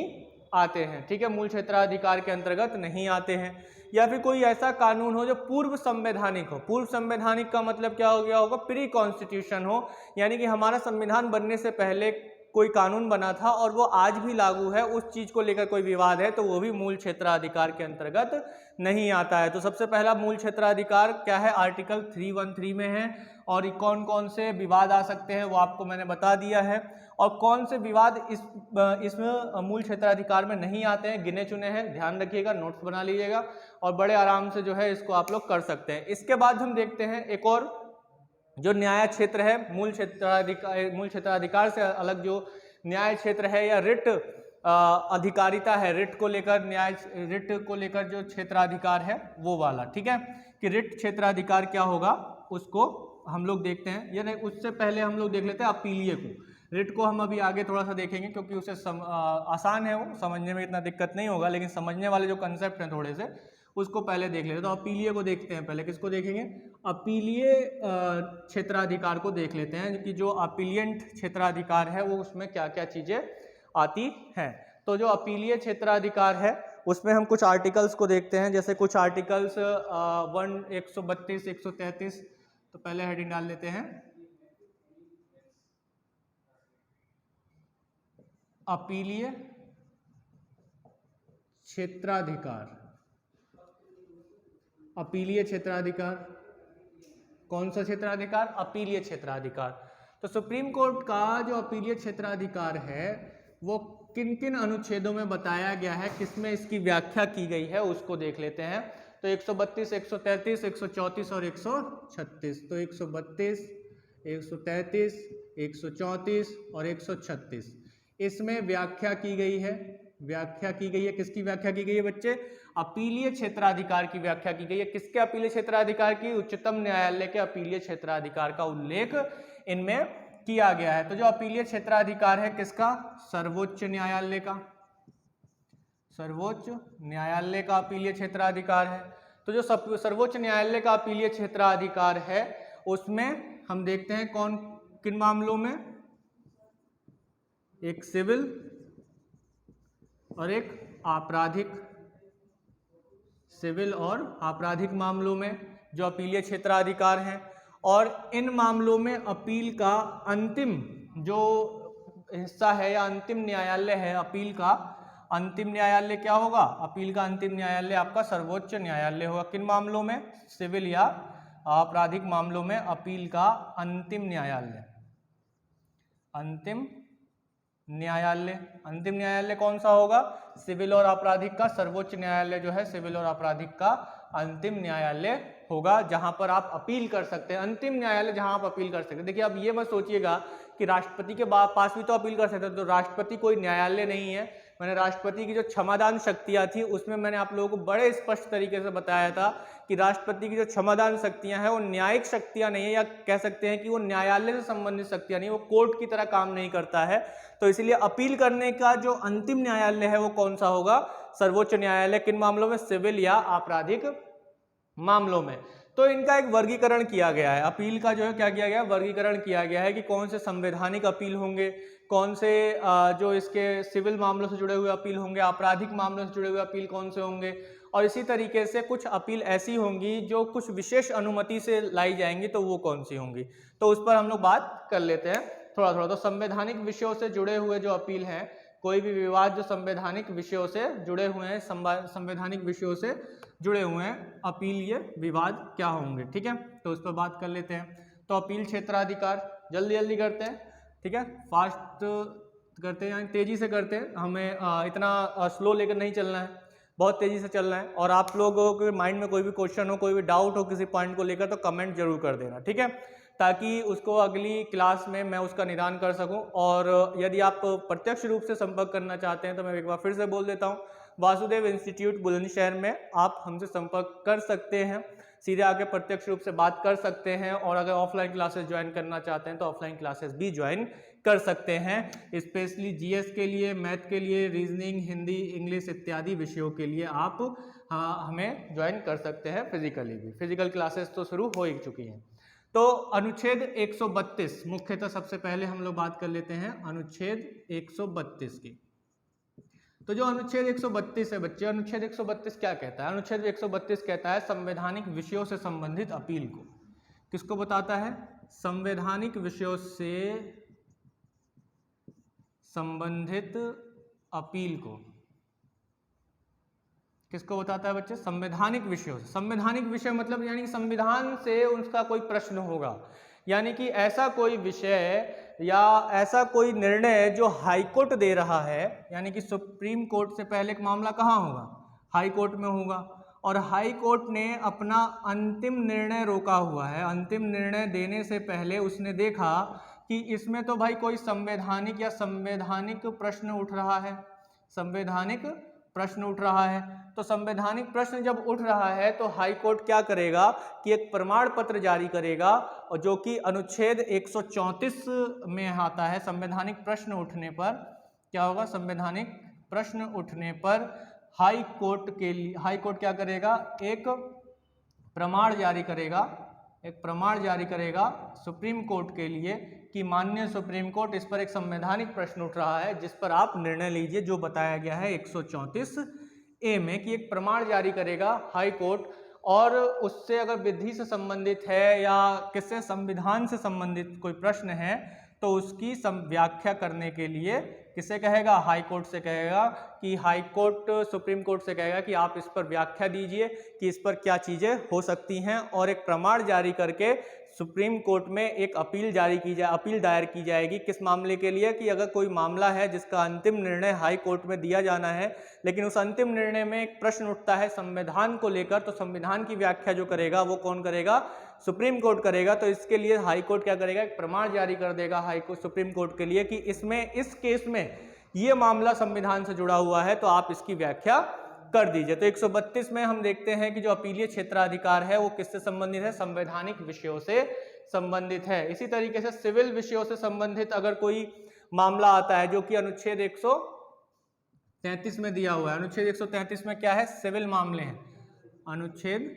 आते हैं, ठीक है, मूल क्षेत्राधिकार के अंतर्गत नहीं आते हैं। या फिर कोई ऐसा कानून हो जो पूर्व संवैधानिक हो, पूर्व संवैधानिक का मतलब क्या हो गया होगा, प्री कॉन्स्टिट्यूशन हो, यानी कि हमारा संविधान बनने से पहले कोई कानून बना था और वो आज भी लागू है, उस चीज को लेकर कोई विवाद है तो वो भी मूल क्षेत्राधिकार के अंतर्गत नहीं आता है। तो सबसे पहला मूल क्षेत्राधिकार क्या है, आर्टिकल 313 में है, और कौन कौन से विवाद आ सकते हैं वो आपको मैंने बता दिया है, और कौन से विवाद इसमें मूल क्षेत्राधिकार में नहीं आते हैं गिने चुने हैं, ध्यान रखिएगा, नोट्स बना लीजिएगा और बड़े आराम से जो है इसको आप लोग कर सकते हैं। इसके बाद हम देखते हैं एक और जो न्याय क्षेत्र है, मूल क्षेत्राधिकार से अलग जो न्याय क्षेत्र है या रिट अधिकारिता है, रिट को लेकर रिट को लेकर जो क्षेत्राधिकार है वो वाला, ठीक है, कि रिट क्षेत्राधिकार क्या होगा उसको हम लोग देखते हैं। यानी उससे पहले हम लोग देख लेते हैं अपीलीय को। रिट को हम अभी आगे थोड़ा सा देखेंगे क्योंकि उसे आसान है, वो समझने में इतना दिक्कत नहीं होगा, लेकिन समझने वाले जो कंसेप्ट हैं थोड़े से उसको पहले देख लेते हैं। तो अपीलीय को देखते हैं, पहले किसको देखेंगे, अपीलीय क्षेत्राधिकार को देख लेते हैं कि जो अपीलियंट क्षेत्राधिकार है वो उसमें क्या क्या चीजें आती हैं। तो जो अपीलीय क्षेत्राधिकार है उसमें हम कुछ आर्टिकल्स को देखते हैं, जैसे कुछ आर्टिकल्स 132, 133, तो पहले हेडिंग डाल लेते हैं अपीलीय क्षेत्राधिकार। अपीलीय क्षेत्राधिकार कौन सा क्षेत्राधिकार, अपीलीय क्षेत्राधिकार। तो सुप्रीम कोर्ट का जो अपीलीय क्षेत्राधिकार है वो किन किन अनुच्छेदों में बताया गया है, किसमें इसकी व्याख्या की गई है उसको देख लेते हैं। तो 132, 133, 134 और 136। तो 132, 133, 134 और 136 इसमें व्याख्या की गई है। व्याख्या की गई है, किसकी व्याख्या की गई है बच्चे, अपीलीय क्षेत्राधिकार की व्याख्या की गई है। किसके अपीलीय क्षेत्राधिकार की, उच्चतम न्यायालय के अपीलीय क्षेत्राधिकार का उल्लेख इनमें किया गया है। तो जो अपीलीय क्षेत्राधिकार है किसका, सर्वोच्च न्यायालय का, सर्वोच्च न्यायालय का अपीलीय क्षेत्राधिकार है। तो जो सर्वोच्च न्यायालय का अपीलीय क्षेत्राधिकार है उसमें हम देखते हैं कौन किन मामलों में, एक सिविल और एक आपराधिक, सिविल और आपराधिक मामलों में जो अपीलीय क्षेत्राधिकार हैं। और इन मामलों में अपील का अंतिम जो हिस्सा है या अंतिम न्यायालय है, अपील का अंतिम न्यायालय क्या होगा, अपील का अंतिम न्यायालय आपका सर्वोच्च न्यायालय होगा। किन मामलों में, सिविल या आपराधिक मामलों में अपील का अंतिम न्यायालय, अंतिम न्यायालय, अंतिम न्यायालय कौन सा होगा, सिविल और आपराधिक का सर्वोच्च न्यायालय जो है सिविल और आपराधिक का अंतिम न्यायालय होगा, जहां पर आप अपील कर सकते हैं। अंतिम न्यायालय जहां आप अपील कर सकते हैं। देखिए अब ये मत सोचिएगा कि राष्ट्रपति के पास भी तो अपील कर सकते हैं, तो राष्ट्रपति कोई न्यायालय नहीं है, मैंने राष्ट्रपति की जो क्षमादान शक्तियाँ थी उसमें मैंने आप लोगों को बड़े स्पष्ट तरीके से बताया था कि राष्ट्रपति की जो क्षमादान शक्तियाँ हैं वो न्यायिक शक्तियाँ नहीं है, या कह सकते हैं कि वो न्यायालय से संबंधित शक्तियाँ नहीं, वो कोर्ट की तरह काम नहीं करता है। तो इसलिए अपील करने का जो अंतिम न्यायालय है वो कौन सा होगा? सर्वोच्च न्यायालय। किन मामलों में? सिविल या आपराधिक मामलों में। तो इनका एक वर्गीकरण किया गया है, अपील का जो है क्या किया गया है? वर्गीकरण किया गया है कि कौन से संवैधानिक अपील होंगे, कौन से जो इसके सिविल मामलों से जुड़े हुए अपील होंगे, आपराधिक मामलों से जुड़े हुए अपील कौन से होंगे, और इसी तरीके से कुछ अपील ऐसी होंगी जो कुछ विशेष अनुमति से लाई जाएंगी, तो वो कौन सी होंगी। तो उस पर हम लोग बात कर लेते हैं थोड़ा थोड़ा। तो संवैधानिक विषयों से जुड़े हुए जो अपील हैं, कोई भी विवाद जो संवैधानिक विषयों से जुड़े हुए हैं, संवैधानिक विषयों से जुड़े हुए हैं अपील, ये विवाद क्या होंगे, ठीक है। तो उस पर बात कर लेते हैं। तो अपील क्षेत्राधिकार, जल्दी जल्दी करते हैं, ठीक है, फास्ट करते हैं, यानी तेजी से करते हैं, हमें इतना स्लो लेकर नहीं चलना है, बहुत तेजी से चलना है। और आप लोगों के माइंड में कोई भी क्वेश्चन हो, कोई भी डाउट हो किसी पॉइंट को लेकर, तो कमेंट जरूर कर देना, ठीक है, ताकि उसको अगली क्लास में मैं उसका निदान कर सकूं। और यदि आप प्रत्यक्ष रूप से संपर्क करना चाहते हैं तो मैं एक बार फिर से बोल देता हूं, वासुदेव इंस्टीट्यूट बुलंदशहर में आप हमसे संपर्क कर सकते हैं, सीधे आके प्रत्यक्ष रूप से बात कर सकते हैं। और अगर ऑफलाइन क्लासेस ज्वाइन करना चाहते हैं तो ऑफलाइन क्लासेस भी ज्वाइन कर सकते हैं, स्पेशली जीएस के लिए, मैथ के लिए, रीजनिंग, हिंदी, इंग्लिश इत्यादि विषयों के लिए आप हमें ज्वाइन कर सकते हैं फिजिकली भी। फिजिकल क्लासेस तो शुरू हो ही चुकी हैं। तो अनुच्छेद 132 मुख्यतः सबसे पहले हम लोग बात कर लेते हैं अनुच्छेद 132 की। तो जो अनुच्छेद 132 है बच्चे, अनुच्छेद 132 क्या कहता है? अनुच्छेद 132 कहता है संवैधानिक विषयों से संबंधित अपील को। किसको बताता है? संवैधानिक विषयों से संबंधित अपील को किसको बताता है बच्चे? संवैधानिक विषयों से। संवैधानिक विषय मतलब यानी कि संविधान से उसका कोई प्रश्न होगा, यानी कि ऐसा कोई विषय या ऐसा कोई निर्णय जो हाईकोर्ट दे रहा है, यानी कि सुप्रीम कोर्ट से पहले एक मामला कहाँ होगा? हाई कोर्ट में होगा। और हाई कोर्ट ने अपना अंतिम निर्णय रोका हुआ है, अंतिम निर्णय देने से पहले उसने देखा कि इसमें तो भाई कोई संवैधानिक या संवैधानिक प्रश्न उठ रहा है, संवैधानिक प्रश्न उठ रहा है। तो संवैधानिक प्रश्न जब उठ रहा है तो हाई कोर्ट क्या करेगा कि एक प्रमाण पत्र जारी करेगा, और जो कि अनुच्छेद 134 में आता है। संवैधानिक प्रश्न उठने पर क्या होगा? संवैधानिक प्रश्न उठने पर हाई कोर्ट के लिए, हाई कोर्ट क्या करेगा? एक प्रमाण जारी करेगा, एक प्रमाण जारी करेगा सुप्रीम कोर्ट के लिए कि माननीय सुप्रीम कोर्ट, इस पर एक संवैधानिक प्रश्न उठ रहा है जिस पर आप निर्णय लीजिए, जो बताया गया है 134A में, कि एक प्रमाण जारी करेगा हाई कोर्ट। और उससे अगर विधि से संबंधित है या किससे, संविधान से संबंधित कोई प्रश्न है, तो उसकी व्याख्या करने के लिए किसे कहेगा? हाई कोर्ट से कहेगा कि हाई कोर्ट सुप्रीम कोर्ट से कहेगा कि आप इस पर व्याख्या दीजिए कि इस पर क्या चीज़ें हो सकती हैं, और एक प्रमाण जारी करके सुप्रीम कोर्ट में एक अपील जारी की जाए, अपील दायर की जाएगी। किस मामले के लिए? कि अगर कोई मामला है जिसका अंतिम निर्णय हाई कोर्ट में दिया जाना है, लेकिन उस अंतिम निर्णय में एक प्रश्न उठता है संविधान को लेकर, तो संविधान की व्याख्या जो करेगा वो कौन करेगा? सुप्रीम कोर्ट करेगा। तो इसके लिए हाई कोर्ट क्या करेगा? एक प्रमाण जारी कर देगा हाई कोर्ट सुप्रीम कोर्ट के लिए कि इसमें, इस केस में ये मामला संविधान से जुड़ा हुआ है, तो आप इसकी व्याख्या कर दीजिए। तो 132 में हम देखते हैं कि जो अपीलीय क्षेत्राधिकार है वो किससे संबंधित है? संवैधानिक विषयों से संबंधित है। इसी तरीके से सिविल विषयों से संबंधित अगर कोई मामला आता है, जो कि अनुच्छेद 133 में दिया हुआ है। अनुच्छेद 133 में क्या है? सिविल मामले हैं। अनुच्छेद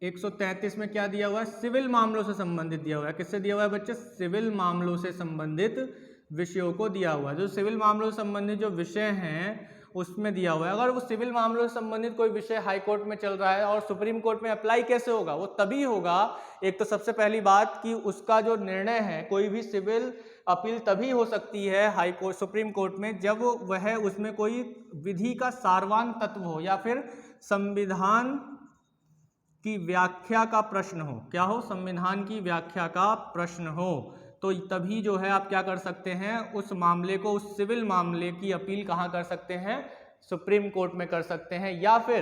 133 में क्या दिया हुआ है? सिविल मामलों से संबंधित दिया हुआ है। किससे दिया हुआ है बच्चे? सिविल मामलों से संबंधित विषयों को दिया हुआ है। जो सिविल मामलों से संबंधित जो विषय हैं उसमें दिया हुआ है। अगर वो सिविल मामलों से संबंधित कोई विषय हाई कोर्ट में चल रहा है और सुप्रीम कोर्ट में अप्लाई कैसे होगा? वो तभी होगा, एक तो सबसे पहली बात कि उसका जो निर्णय है, कोई भी सिविल अपील तभी हो सकती है हाई कोर्ट, सुप्रीम कोर्ट में, जब वह उसमें कोई विधि का सारवान तत्व हो या फिर संविधान की व्याख्या का प्रश्न हो। क्या हो? संविधान की व्याख्या का प्रश्न हो। तो तभी जो है आप क्या कर सकते हैं? उस मामले को, उस सिविल मामले की अपील कहाँ कर सकते हैं? सुप्रीम कोर्ट में कर सकते हैं। या फिर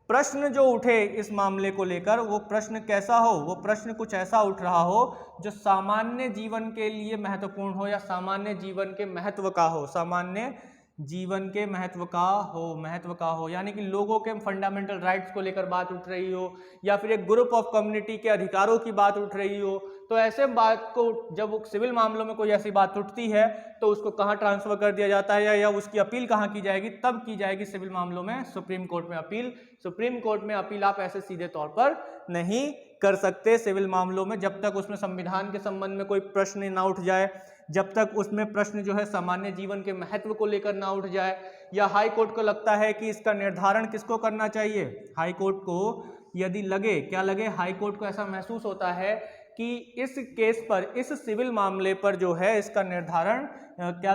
प्रश्न जो उठे इस मामले को लेकर, वो प्रश्न कैसा हो? वो प्रश्न कुछ ऐसा उठ रहा हो जो सामान्य जीवन के लिए महत्वपूर्ण हो या सामान्य जीवन के महत्व का हो, सामान्य जीवन के महत्व का हो, यानी कि लोगों के फंडामेंटल राइट्स को लेकर बात उठ रही हो, या फिर एक ग्रुप ऑफ कम्युनिटी के अधिकारों की बात उठ रही हो, तो ऐसे बात को जब सिविल मामलों में कोई ऐसी बात उठती है तो उसको कहाँ ट्रांसफर कर दिया जाता है, या उसकी अपील कहाँ की जाएगी? तब की जाएगी सिविल मामलों में सुप्रीम कोर्ट में अपील। सुप्रीम कोर्ट में अपील आप ऐसे सीधे तौर पर नहीं कर सकते सिविल मामलों में, जब तक उसमें संविधान के संबंध में कोई प्रश्न ना उठ जाए, जब तक उसमें प्रश्न जो है सामान्य जीवन के महत्व को लेकर ना उठ जाए, या हाई कोर्ट को लगता है कि इसका निर्धारण किसको करना चाहिए। हाई कोर्ट को यदि लगे, क्या लगे, हाई कोर्ट को ऐसा महसूस होता है कि इस केस पर, इस सिविल मामले पर जो है इसका निर्धारण क्या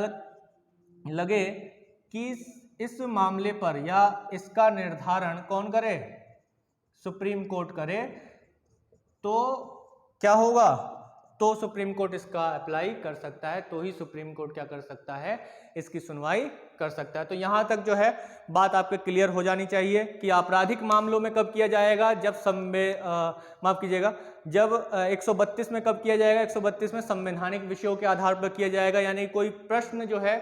लगे कि इस मामले पर या इसका निर्धारण कौन करे, सुप्रीम कोर्ट करे, तो क्या होगा, तो सुप्रीम कोर्ट इसका अप्लाई कर सकता है, तो ही सुप्रीम कोर्ट क्या कर सकता है, इसकी सुनवाई कर सकता है। तो यहां तक जो है बात आपके क्लियर हो जानी चाहिए कि आपराधिक मामलों में कब किया जाएगा, जब माफ कीजिएगा, जब 132 में कब किया जाएगा, 132 में संवैधानिक विषयों के आधार पर किया जाएगा, यानी कोई प्रश्न जो है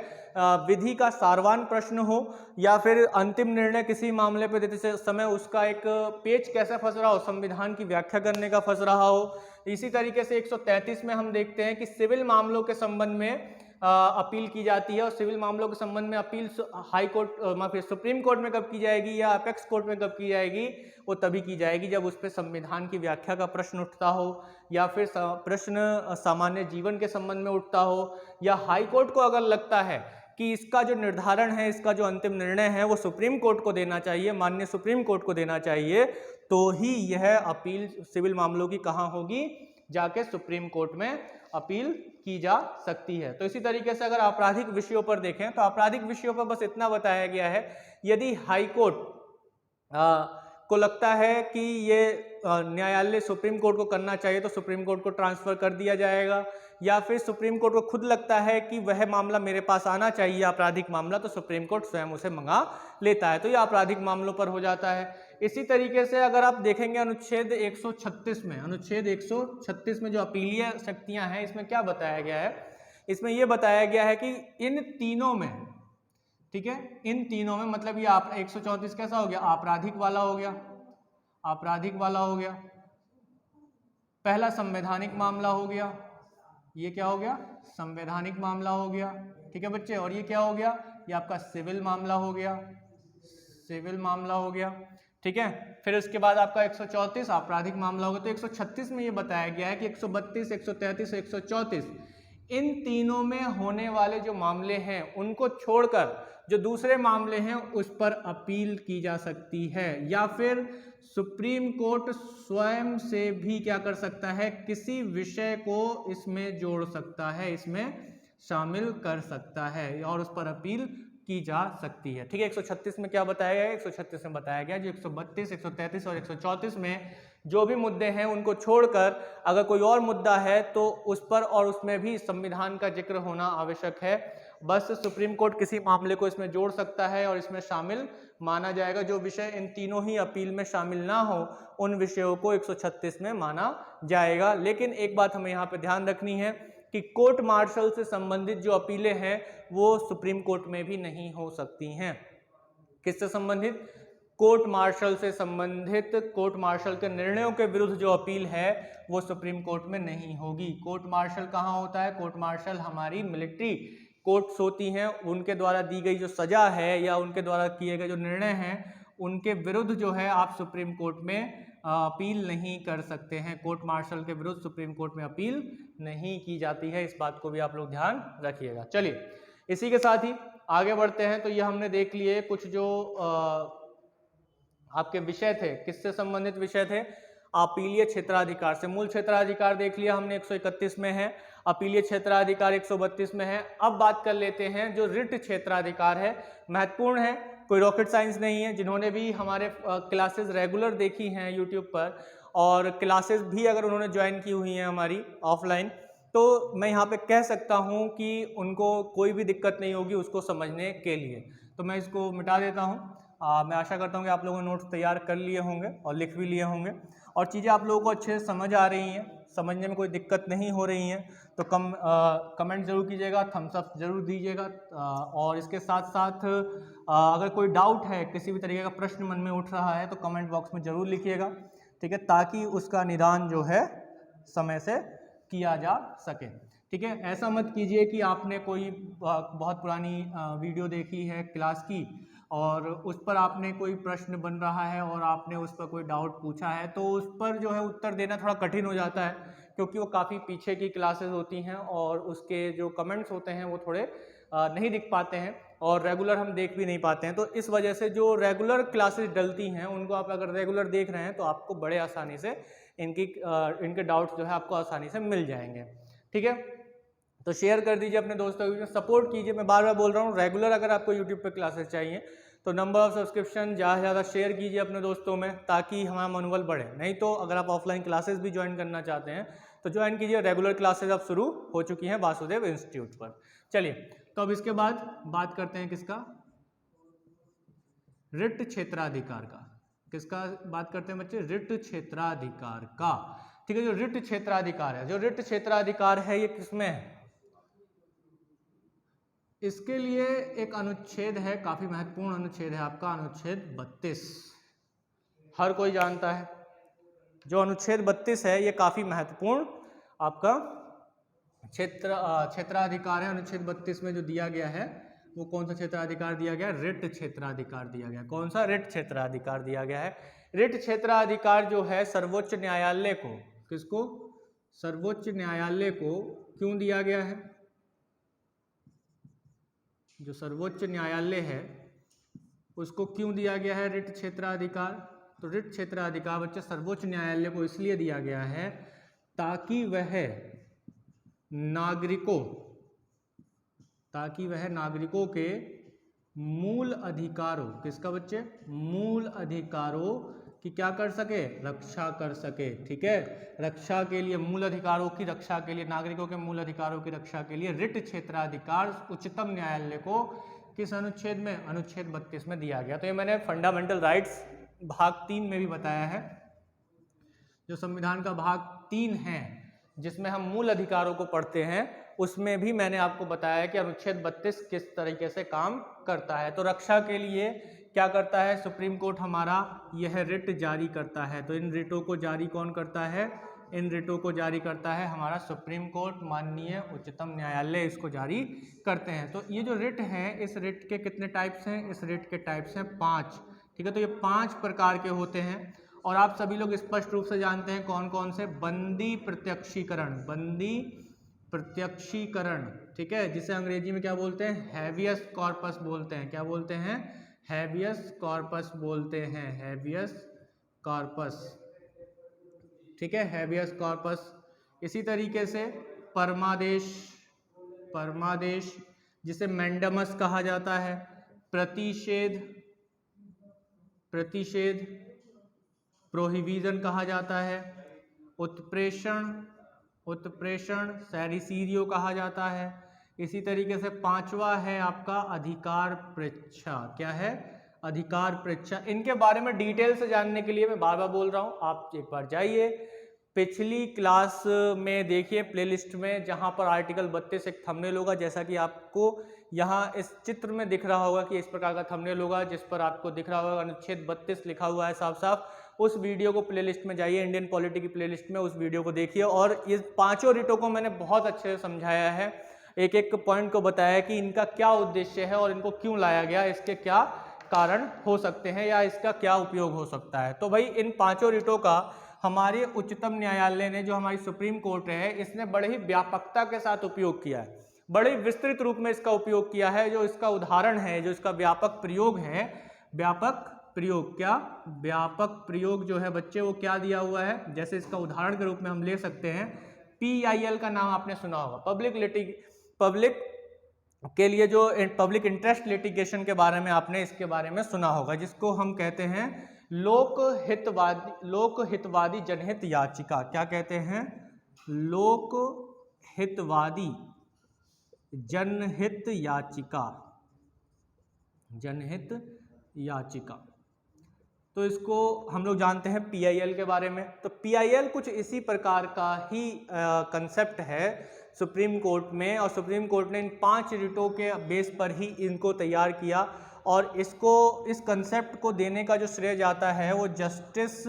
विधि का सारवान प्रश्न हो, या फिर अंतिम निर्णय किसी मामले पर देते समय उसका एक पेच कैसे फंस रहा हो, संविधान की व्याख्या करने का फंस रहा हो। इसी तरीके से 133 में हम देखते हैं कि सिविल मामलों के संबंध में अपील की जाती है, और सिविल मामलों के संबंध में appeal high court supreme court में कब की जाएगी या अपेक्स कोर्ट में कब की जाएगी, वो तभी की जाएगी जब उस पर संविधान की व्याख्या का प्रश्न उठता हो, या फिर प्रश्न सामान्य जीवन के संबंध में उठता हो, या हाई कोर्ट को अगर लगता है कि इसका जो निर्धारण है, इसका जो अंतिम निर्णय है वो सुप्रीम कोर्ट को देना चाहिए, माननीय सुप्रीम कोर्ट को देना चाहिए, तो ही यह अपील सिविल मामलों की कहाँ होगी, जाके सुप्रीम कोर्ट में अपील की जा सकती है। तो इसी तरीके से अगर आपराधिक विषयों पर देखें तो आपराधिक विषयों पर बस इतना बताया गया है, यदि हाई कोर्ट को लगता है कि ये न्यायालय सुप्रीम कोर्ट को करना चाहिए तो सुप्रीम कोर्ट को ट्रांसफर कर दिया जाएगा, या फिर सुप्रीम कोर्ट को खुद लगता है कि वह मामला मेरे पास आना चाहिए आपराधिक मामला, तो सुप्रीम कोर्ट स्वयं उसे मंगा लेता है, तो ये आपराधिक मामलों पर हो जाता है। इसी तरीके से अगर आप देखेंगे अनुच्छेद 136 में, अनुच्छेद 136 में जो अपीलीय शक्तियां हैं, इसमें क्या बताया गया है, इसमें यह बताया गया है कि इन तीनों में, ठीक है, इन तीनों में मतलब ये 134 कैसा हो गया, आपराधिक वाला हो गया, आपराधिक वाला हो गया, पहला संवैधानिक मामला हो गया, ये क्या हो गया, संवैधानिक मामला हो गया, ठीक है बच्चे, और ये क्या हो गया, ये आपका सिविल मामला हो गया, सिविल मामला हो गया, ठीक है। फिर उसके बाद आपका 134 आपराधिक मामला होगा। तो 136 में ये बताया गया है कि 132, 133 और 134 इन तीनों में होने वाले जो मामले हैं उनको छोड़कर जो दूसरे मामले हैं उस पर अपील की जा सकती है, या फिर सुप्रीम कोर्ट स्वयं से भी क्या कर सकता है, किसी विषय को इसमें जोड़ सकता है, इसमें शामिल कर सकता है और उस पर अपील की जा सकती है, ठीक है। 136 में क्या बताया गया है, 136 में बताया गया जो 132, 133 और 134 में जो भी मुद्दे हैं उनको छोड़कर अगर कोई और मुद्दा है तो उस पर और उसमें भी संविधान का जिक्र होना आवश्यक है। बस सुप्रीम कोर्ट किसी मामले को इसमें जोड़ सकता है और इसमें शामिल माना जाएगा। जो विषय इन तीनों ही अपील में शामिल ना हो उन विषयों को 136 में माना जाएगा। लेकिन एक बात हमें यहाँ पे ध्यान रखनी है कि कोर्ट मार्शल से संबंधित जो अपीलें हैं वो सुप्रीम कोर्ट में भी नहीं हो सकती हैं। किससे संबंधित? कोर्ट मार्शल से संबंधित, कोर्ट मार्शल के निर्णयों के विरुद्ध जो अपील है वो सुप्रीम कोर्ट में नहीं होगी। कोर्ट मार्शल कहाँ होता है? कोर्ट मार्शल हमारी मिलिट्री कोर्ट्स होती हैं, उनके द्वारा दी गई जो सजा है या उनके द्वारा किए गए जो निर्णय हैं उनके विरुद्ध जो है आप सुप्रीम कोर्ट में अपील नहीं कर सकते हैं। कोर्ट मार्शल के विरुद्ध सुप्रीम कोर्ट में अपील नहीं की जाती है, इस बात को भी आप लोग ध्यान रखिएगा। चलिए इसी के साथ ही आगे बढ़ते हैं। तो ये हमने देख लिए कुछ जो आपके विषय थे, किससे संबंधित विषय थे? अपीलीय क्षेत्राधिकार से। मूल क्षेत्राधिकार देख लिया हमने 131 में है, अपीलीय क्षेत्राधिकार 132 में है। अब बात कर लेते हैं जो रिट क्षेत्राधिकार है, महत्वपूर्ण है, कोई रॉकेट साइंस नहीं है। जिन्होंने भी हमारे क्लासेस रेगुलर देखी हैं यूट्यूब पर और क्लासेस भी अगर उन्होंने ज्वाइन की हुई हैं हमारी ऑफलाइन, तो मैं यहाँ पे कह सकता हूँ कि उनको कोई भी दिक्कत नहीं होगी उसको समझने के लिए। तो मैं इसको मिटा देता हूँ। मैं आशा करता हूँ कि आप लोगों ने नोट्स तैयार कर लिए होंगे और लिख भी लिए होंगे और चीज़ें आप लोगों को अच्छे से समझ आ रही हैं, समझने में कोई दिक्कत नहीं हो रही है तो कमेंट ज़रूर कीजिएगा, थम्स अप ज़रूर दीजिएगा। और इसके साथ साथ अगर कोई डाउट है, किसी भी तरीके का प्रश्न मन में उठ रहा है तो कमेंट बॉक्स में ज़रूर लिखिएगा, ठीक है, ताकि उसका निदान जो है समय से किया जा सके, ठीक है। ऐसा मत कीजिए कि आपने कोई बहुत पुरानी वीडियो देखी है क्लास की और उस पर आपने कोई प्रश्न बन रहा है और आपने उस पर कोई डाउट पूछा है तो उस पर जो है उत्तर देना थोड़ा कठिन हो जाता है, क्योंकि वो काफ़ी पीछे की क्लासेस होती हैं और उसके जो कमेंट्स होते हैं वो थोड़े नहीं दिख पाते हैं और रेगुलर हम देख भी नहीं पाते हैं। तो इस वजह से जो रेगुलर क्लासेस डलती हैं उनको आप अगर रेगुलर देख रहे हैं तो आपको बड़े आसानी से इनके डाउट्स जो है आपको आसानी से मिल जाएंगे, ठीक है। तो शेयर कर दीजिए अपने दोस्तों को, सपोर्ट कीजिए। मैं बार बार बोल रहा हूँ, रेगुलर अगर आपको यूट्यूब पे क्लासेस चाहिए तो नंबर ऑफ सब्सक्रिप्शन ज़्यादा से ज़्यादा शेयर कीजिए अपने दोस्तों में, ताकि हमारा मनोबल बढ़े। नहीं तो अगर आप ऑफलाइन क्लासेस भी ज्वाइन करना चाहते हैं तो ज्वाइन कीजिए, रेगुलर क्लासेस अब शुरू हो चुकी हैं वासुदेव इंस्टीट्यूट पर। चलिए, तो अब इसके बाद बात करते हैं किसका, रिट क्षेत्राधिकार का। किसका बात करते हैं बच्चे, रिट क्षेत्राधिकार का, ठीक है। जो रिट क्षेत्राधिकार है, जो रिट क्षेत्राधिकार है ये किसमें है, इसके लिए एक अनुच्छेद है, काफी महत्वपूर्ण अनुच्छेद है आपका, अनुच्छेद 32। हर कोई जानता है जो अनुच्छेद 32 है ये काफी महत्वपूर्ण आपका क्षेत्राधिकार है। अनुच्छेद 32 में जो दिया गया है वो कौन सा क्षेत्राधिकार दिया गया है, रिट क्षेत्राधिकार दिया गया है। कौन सा, रिट क्षेत्राधिकार दिया गया है। रिट क्षेत्राधिकार जो है सर्वोच्च न्यायालय को, किसको, सर्वोच्च न्यायालय को क्यों दिया गया है, जो सर्वोच्च न्यायालय है उसको क्यों दिया गया है रिट क्षेत्राधिकार। तो रिट क्षेत्राधिकार बच्चे सर्वोच्च न्यायालय को इसलिए दिया गया है ताकि वह नागरिकों के मूल अधिकारों, किसका बच्चे, मूल अधिकारों की क्या कर सके, रक्षा कर सके, ठीक है। रक्षा के लिए, मूल अधिकारों की रक्षा के लिए, नागरिकों के मूल अधिकारों की रक्षा के लिए रिट क्षेत्राधिकार उच्चतम न्यायालय को किस अनुच्छेद में, अनुच्छेद 32 में दिया गया। तो ये मैंने फंडामेंटल राइट्स भाग 3 में भी बताया है, जो संविधान का भाग 3 है जिसमें हम मूल अधिकारों को पढ़ते हैं, उसमें भी मैंने आपको बताया कि अनुच्छेद 32 किस तरीके से काम करता है। तो रक्षा के लिए क्या करता है सुप्रीम कोर्ट हमारा, यह रिट जारी करता है। तो इन रिटों को जारी कौन करता है, इन रिटों को जारी करता है हमारा सुप्रीम कोर्ट, माननीय उच्चतम न्यायालय इसको जारी करते हैं। तो ये जो रिट है, इस रिट के कितने टाइप्स हैं, इस रिट के टाइप्स हैं 5, ठीक है। तो ये 5 प्रकार के होते हैं और आप सभी लोग स्पष्ट रूप से जानते हैं कौन कौन से, बंदी प्रत्यक्षीकरण, बंदी प्रत्यक्षीकरण, ठीक है, जिसे अंग्रेजी में क्या बोलते हैं, हैबियस कॉर्पस बोलते हैं। क्या बोलते हैं, हैबियस कॉर्पस बोलते हैं, हैबियस कॉर्पस, ठीक है, हैबियस कॉर्पस। इसी तरीके से परमादेश, परमादेश जिसे मैंडमस कहा जाता है, प्रतिषेध, प्रतिषेध प्रोहिबिजन कहा जाता है, उत्प्रेषण, उत्प्रेषण सैरिसीरियो कहा जाता है। इसी तरीके से 5वां है आपका अधिकार परीक्षा। क्या है, अधिकार परीक्षा। इनके बारे में डिटेल से जानने के लिए मैं बार बार बोल रहा हूँ, आप एक बार जाइए पिछली क्लास में देखिए प्लेलिस्ट में, जहाँ पर आर्टिकल 32 एक थंबनेल होगा, जैसा कि आपको यहाँ इस चित्र में दिख रहा होगा कि इस प्रकार का थंबनेल होगा जिस पर आपको दिख रहा होगा अनुच्छेद 32 लिखा हुआ है साफ साफ। उस वीडियो को प्लेलिस्ट में जाइए, इंडियन पॉलिटी की प्लेलिस्ट में उस वीडियो को देखिए और ये 5 रिटों को मैंने बहुत अच्छे से समझाया है, एक एक पॉइंट को बताया कि इनका क्या उद्देश्य है और इनको क्यों लाया गया, इसके क्या कारण हो सकते हैं या इसका क्या उपयोग हो सकता है। तो भाई इन 5 रिटों का हमारे उच्चतम न्यायालय ने, जो हमारी सुप्रीम कोर्ट है, इसने बड़े ही व्यापकता के साथ उपयोग किया है, बड़े विस्तृत रूप में इसका उपयोग किया है। जो इसका उदाहरण है, जो इसका व्यापक प्रयोग है, व्यापक प्रयोग, क्या व्यापक प्रयोग जो है बच्चे वो क्या दिया हुआ है, जैसे इसका उदाहरण के रूप में हम ले सकते हैं PIL का नाम आपने सुना होगा, पब्लिक के लिए जो पब्लिक इंटरेस्ट लिटिगेशन के बारे में आपने इसके बारे में सुना होगा, जिसको हम कहते हैं लोकहितवादी जनहित याचिका। क्या कहते हैं, लोकहितवादी जनहित याचिका, जनहित याचिका। तो इसको हम लोग जानते हैं PIL के बारे में। तो PIL कुछ इसी प्रकार का ही कंसेप्ट है सुप्रीम कोर्ट में, और सुप्रीम कोर्ट ने इन 5 रिटों के बेस पर ही इनको तैयार किया, और इसको इस कंसेप्ट को देने का जो श्रेय जाता है वो जस्टिस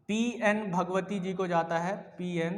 PN भगवती जी को जाता है, PN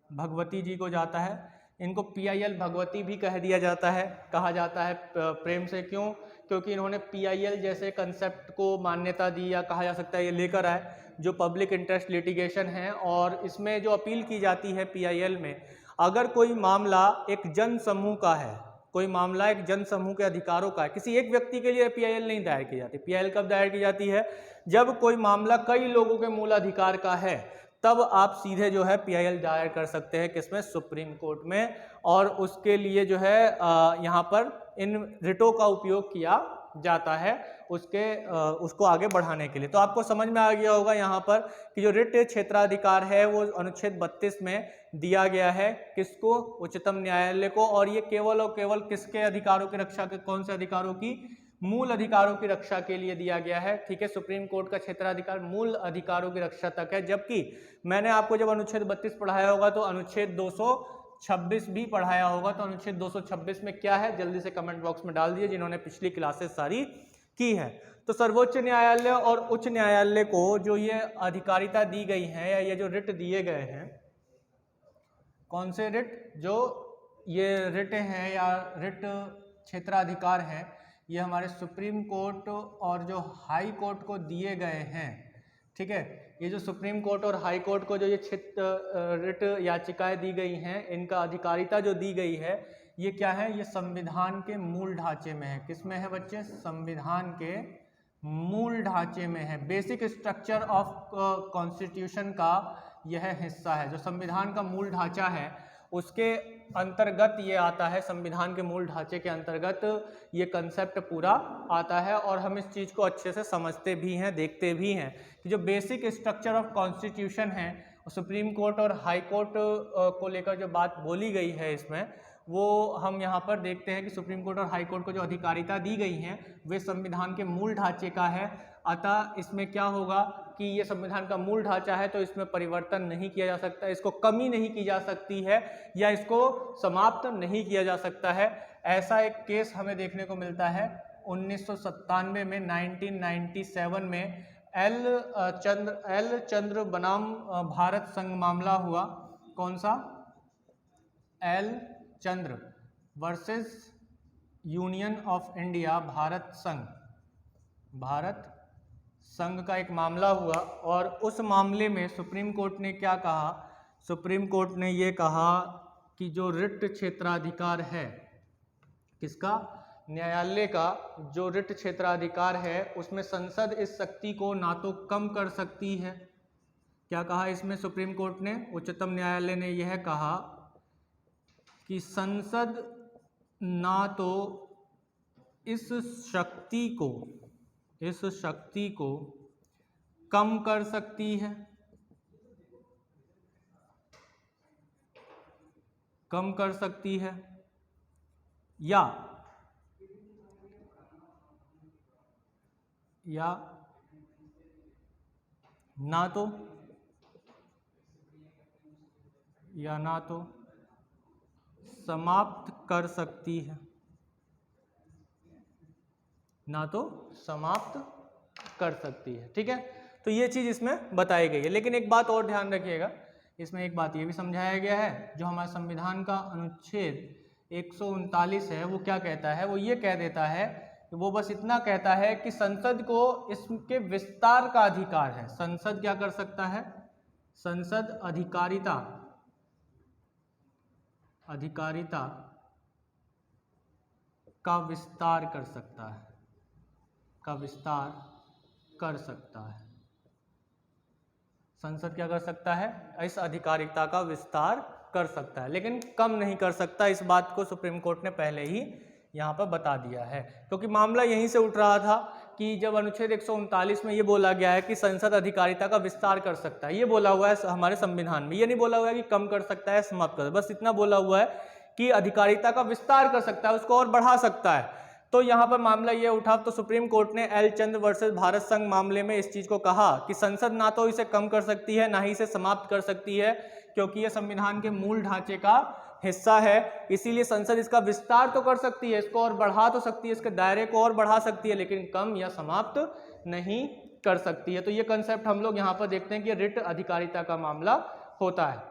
भगवती जी को जाता है। इनको PIL भगवती भी कह दिया जाता है, कहा जाता है प्रेम से। क्यों? क्योंकि इन्होंने PIL जैसे कंसेप्ट को मान्यता दी, या कहा जा सकता है ये लेकर आए, जो पब्लिक इंटरेस्ट लिटिगेशन है। और इसमें जो अपील की जाती है PIL में, अगर कोई मामला एक जन समूह का है, कोई मामला एक जन समूह के अधिकारों का है, किसी एक व्यक्ति के लिए PIL नहीं दायर की जाती। PIL कब दायर की जाती है? जब कोई मामला कई लोगों के मूल अधिकार का है, तब आप सीधे जो है PIL दायर कर सकते हैं, किसमें? सुप्रीम कोर्ट में। और उसके लिए जो है यहाँ पर इन रिटों का उपयोग किया जाता है उसको आगे बढ़ाने के लिए। तो आपको समझ में आ गया होगा यहाँ पर कि जो रिट क्षेत्राधिकार है वो अनुच्छेद 32 में दिया गया है, किसको? उच्चतम न्यायालय को। और ये केवल और केवल किसके अधिकारों की रक्षा के, कौन से अधिकारों की? मूल अधिकारों की रक्षा के लिए दिया गया है। ठीक है, सुप्रीम कोर्ट का क्षेत्राधिकार मूल अधिकारों की रक्षा तक है। जबकि मैंने आपको जब अनुच्छेद 32 पढ़ाया होगा तो अनुच्छेद 226 भी पढ़ाया होगा। तो अनुच्छेद 226 में क्या है, जल्दी से कमेंट बॉक्स में डाल दीजिए जिन्होंने पिछली क्लासेस सारी की है। तो सर्वोच्च न्यायालय और उच्च न्यायालय को जो ये अधिकारिता दी गई है, या ये जो रिट दिए गए हैं, कौन से रिट? जो ये रिट हैं या रिट क्षेत्राधिकार है, ये हमारे सुप्रीम कोर्ट और जो हाई कोर्ट को दिए गए हैं। ठीक है, ये जो सुप्रीम कोर्ट और हाई कोर्ट को जो ये रिट याचिकाएं दी गई हैं, इनका अधिकारिता जो दी गई है, ये क्या है? ये संविधान के मूल ढांचे में है। किस में है बच्चे? संविधान के मूल ढांचे में है। बेसिक स्ट्रक्चर ऑफ कॉन्स्टिट्यूशन का यह हिस्सा है। जो संविधान का मूल ढांचा है उसके अंतर्गत ये आता है, संविधान के मूल ढांचे के अंतर्गत ये कंसेप्ट पूरा आता है। और हम इस चीज़ को अच्छे से समझते भी हैं, देखते भी हैं कि जो बेसिक स्ट्रक्चर ऑफ कॉन्स्टिट्यूशन है, सुप्रीम कोर्ट और हाई कोर्ट को लेकर जो बात बोली गई है इसमें, वो हम यहाँ पर देखते हैं कि सुप्रीम कोर्ट और हाई कोर्ट को जो अधिकारिता दी गई हैं वे संविधान के मूल ढांचे का है। अतः इसमें क्या होगा कि ये संविधान का मूल ढांचा है, तो इसमें परिवर्तन नहीं किया जा सकता, इसको कमी नहीं की जा सकती है, या इसको समाप्त नहीं किया जा सकता है। ऐसा एक केस हमें देखने को मिलता है 1997 में, 1997 में एल चंद्र बनाम भारत संघ मामला हुआ। कौन सा? L Chandra versus union of India, Bharat संघ का एक मामला हुआ। और उस मामले में सुप्रीम कोर्ट ने क्या कहा? सुप्रीम कोर्ट ने ये कहा कि जो रिट क्षेत्राधिकार है, किसका? न्यायालय का जो रिट क्षेत्राधिकार है, उसमें संसद इस शक्ति को ना तो कम कर सकती है। क्या कहा इसमें सुप्रीम कोर्ट ने? उच्चतम न्यायालय ने यह कहा कि संसद ना तो इस शक्ति को कम कर सकती है, या ना तो समाप्त कर सकती है, ना तो समाप्त कर सकती है। ठीक है, तो ये चीज़ इसमें बताई गई है। लेकिन एक बात और ध्यान रखिएगा, इसमें एक बात ये भी समझाया गया है, जो हमारे संविधान का अनुच्छेद 139 है, वो क्या कहता है? वो ये कह देता है, वो बस इतना कहता है कि संसद को इसके विस्तार का अधिकार है। संसद क्या कर सकता है? संसद अधिकारिता का विस्तार कर सकता है, संसद क्या कर सकता है? इस अधिकारिता का विस्तार कर सकता है, लेकिन कम नहीं कर सकता। इस बात को सुप्रीम कोर्ट ने पहले ही यहाँ पर बता दिया है, क्योंकि मामला यहीं से उठ रहा था कि जब अनुच्छेद 139 में ये बोला गया है कि संसद अधिकारिता का विस्तार कर सकता है, ये बोला हुआ है हमारे संविधान में, ये नहीं बोला हुआ है कि कम कर सकता है, समाप्त कर, बस इतना बोला हुआ है कि अधिकारिता का विस्तार कर सकता है, उसको और बढ़ा सकता है। तो यहाँ पर मामला ये उठा, तो सुप्रीम कोर्ट ने एल चंद्र वर्सेस भारत संघ मामले में इस चीज को कहा कि संसद ना तो इसे कम कर सकती है ना ही इसे समाप्त कर सकती है, क्योंकि यह संविधान के मूल ढांचे का हिस्सा है। इसीलिए संसद इसका विस्तार तो कर सकती है, इसको और बढ़ा तो सकती है, इसके दायरे को और बढ़ा सकती है, लेकिन कम या समाप्त नहीं कर सकती है। तो ये कंसेप्ट हम लोग यहाँ पर देखते हैं कि रिट अधिकारिता का मामला होता है।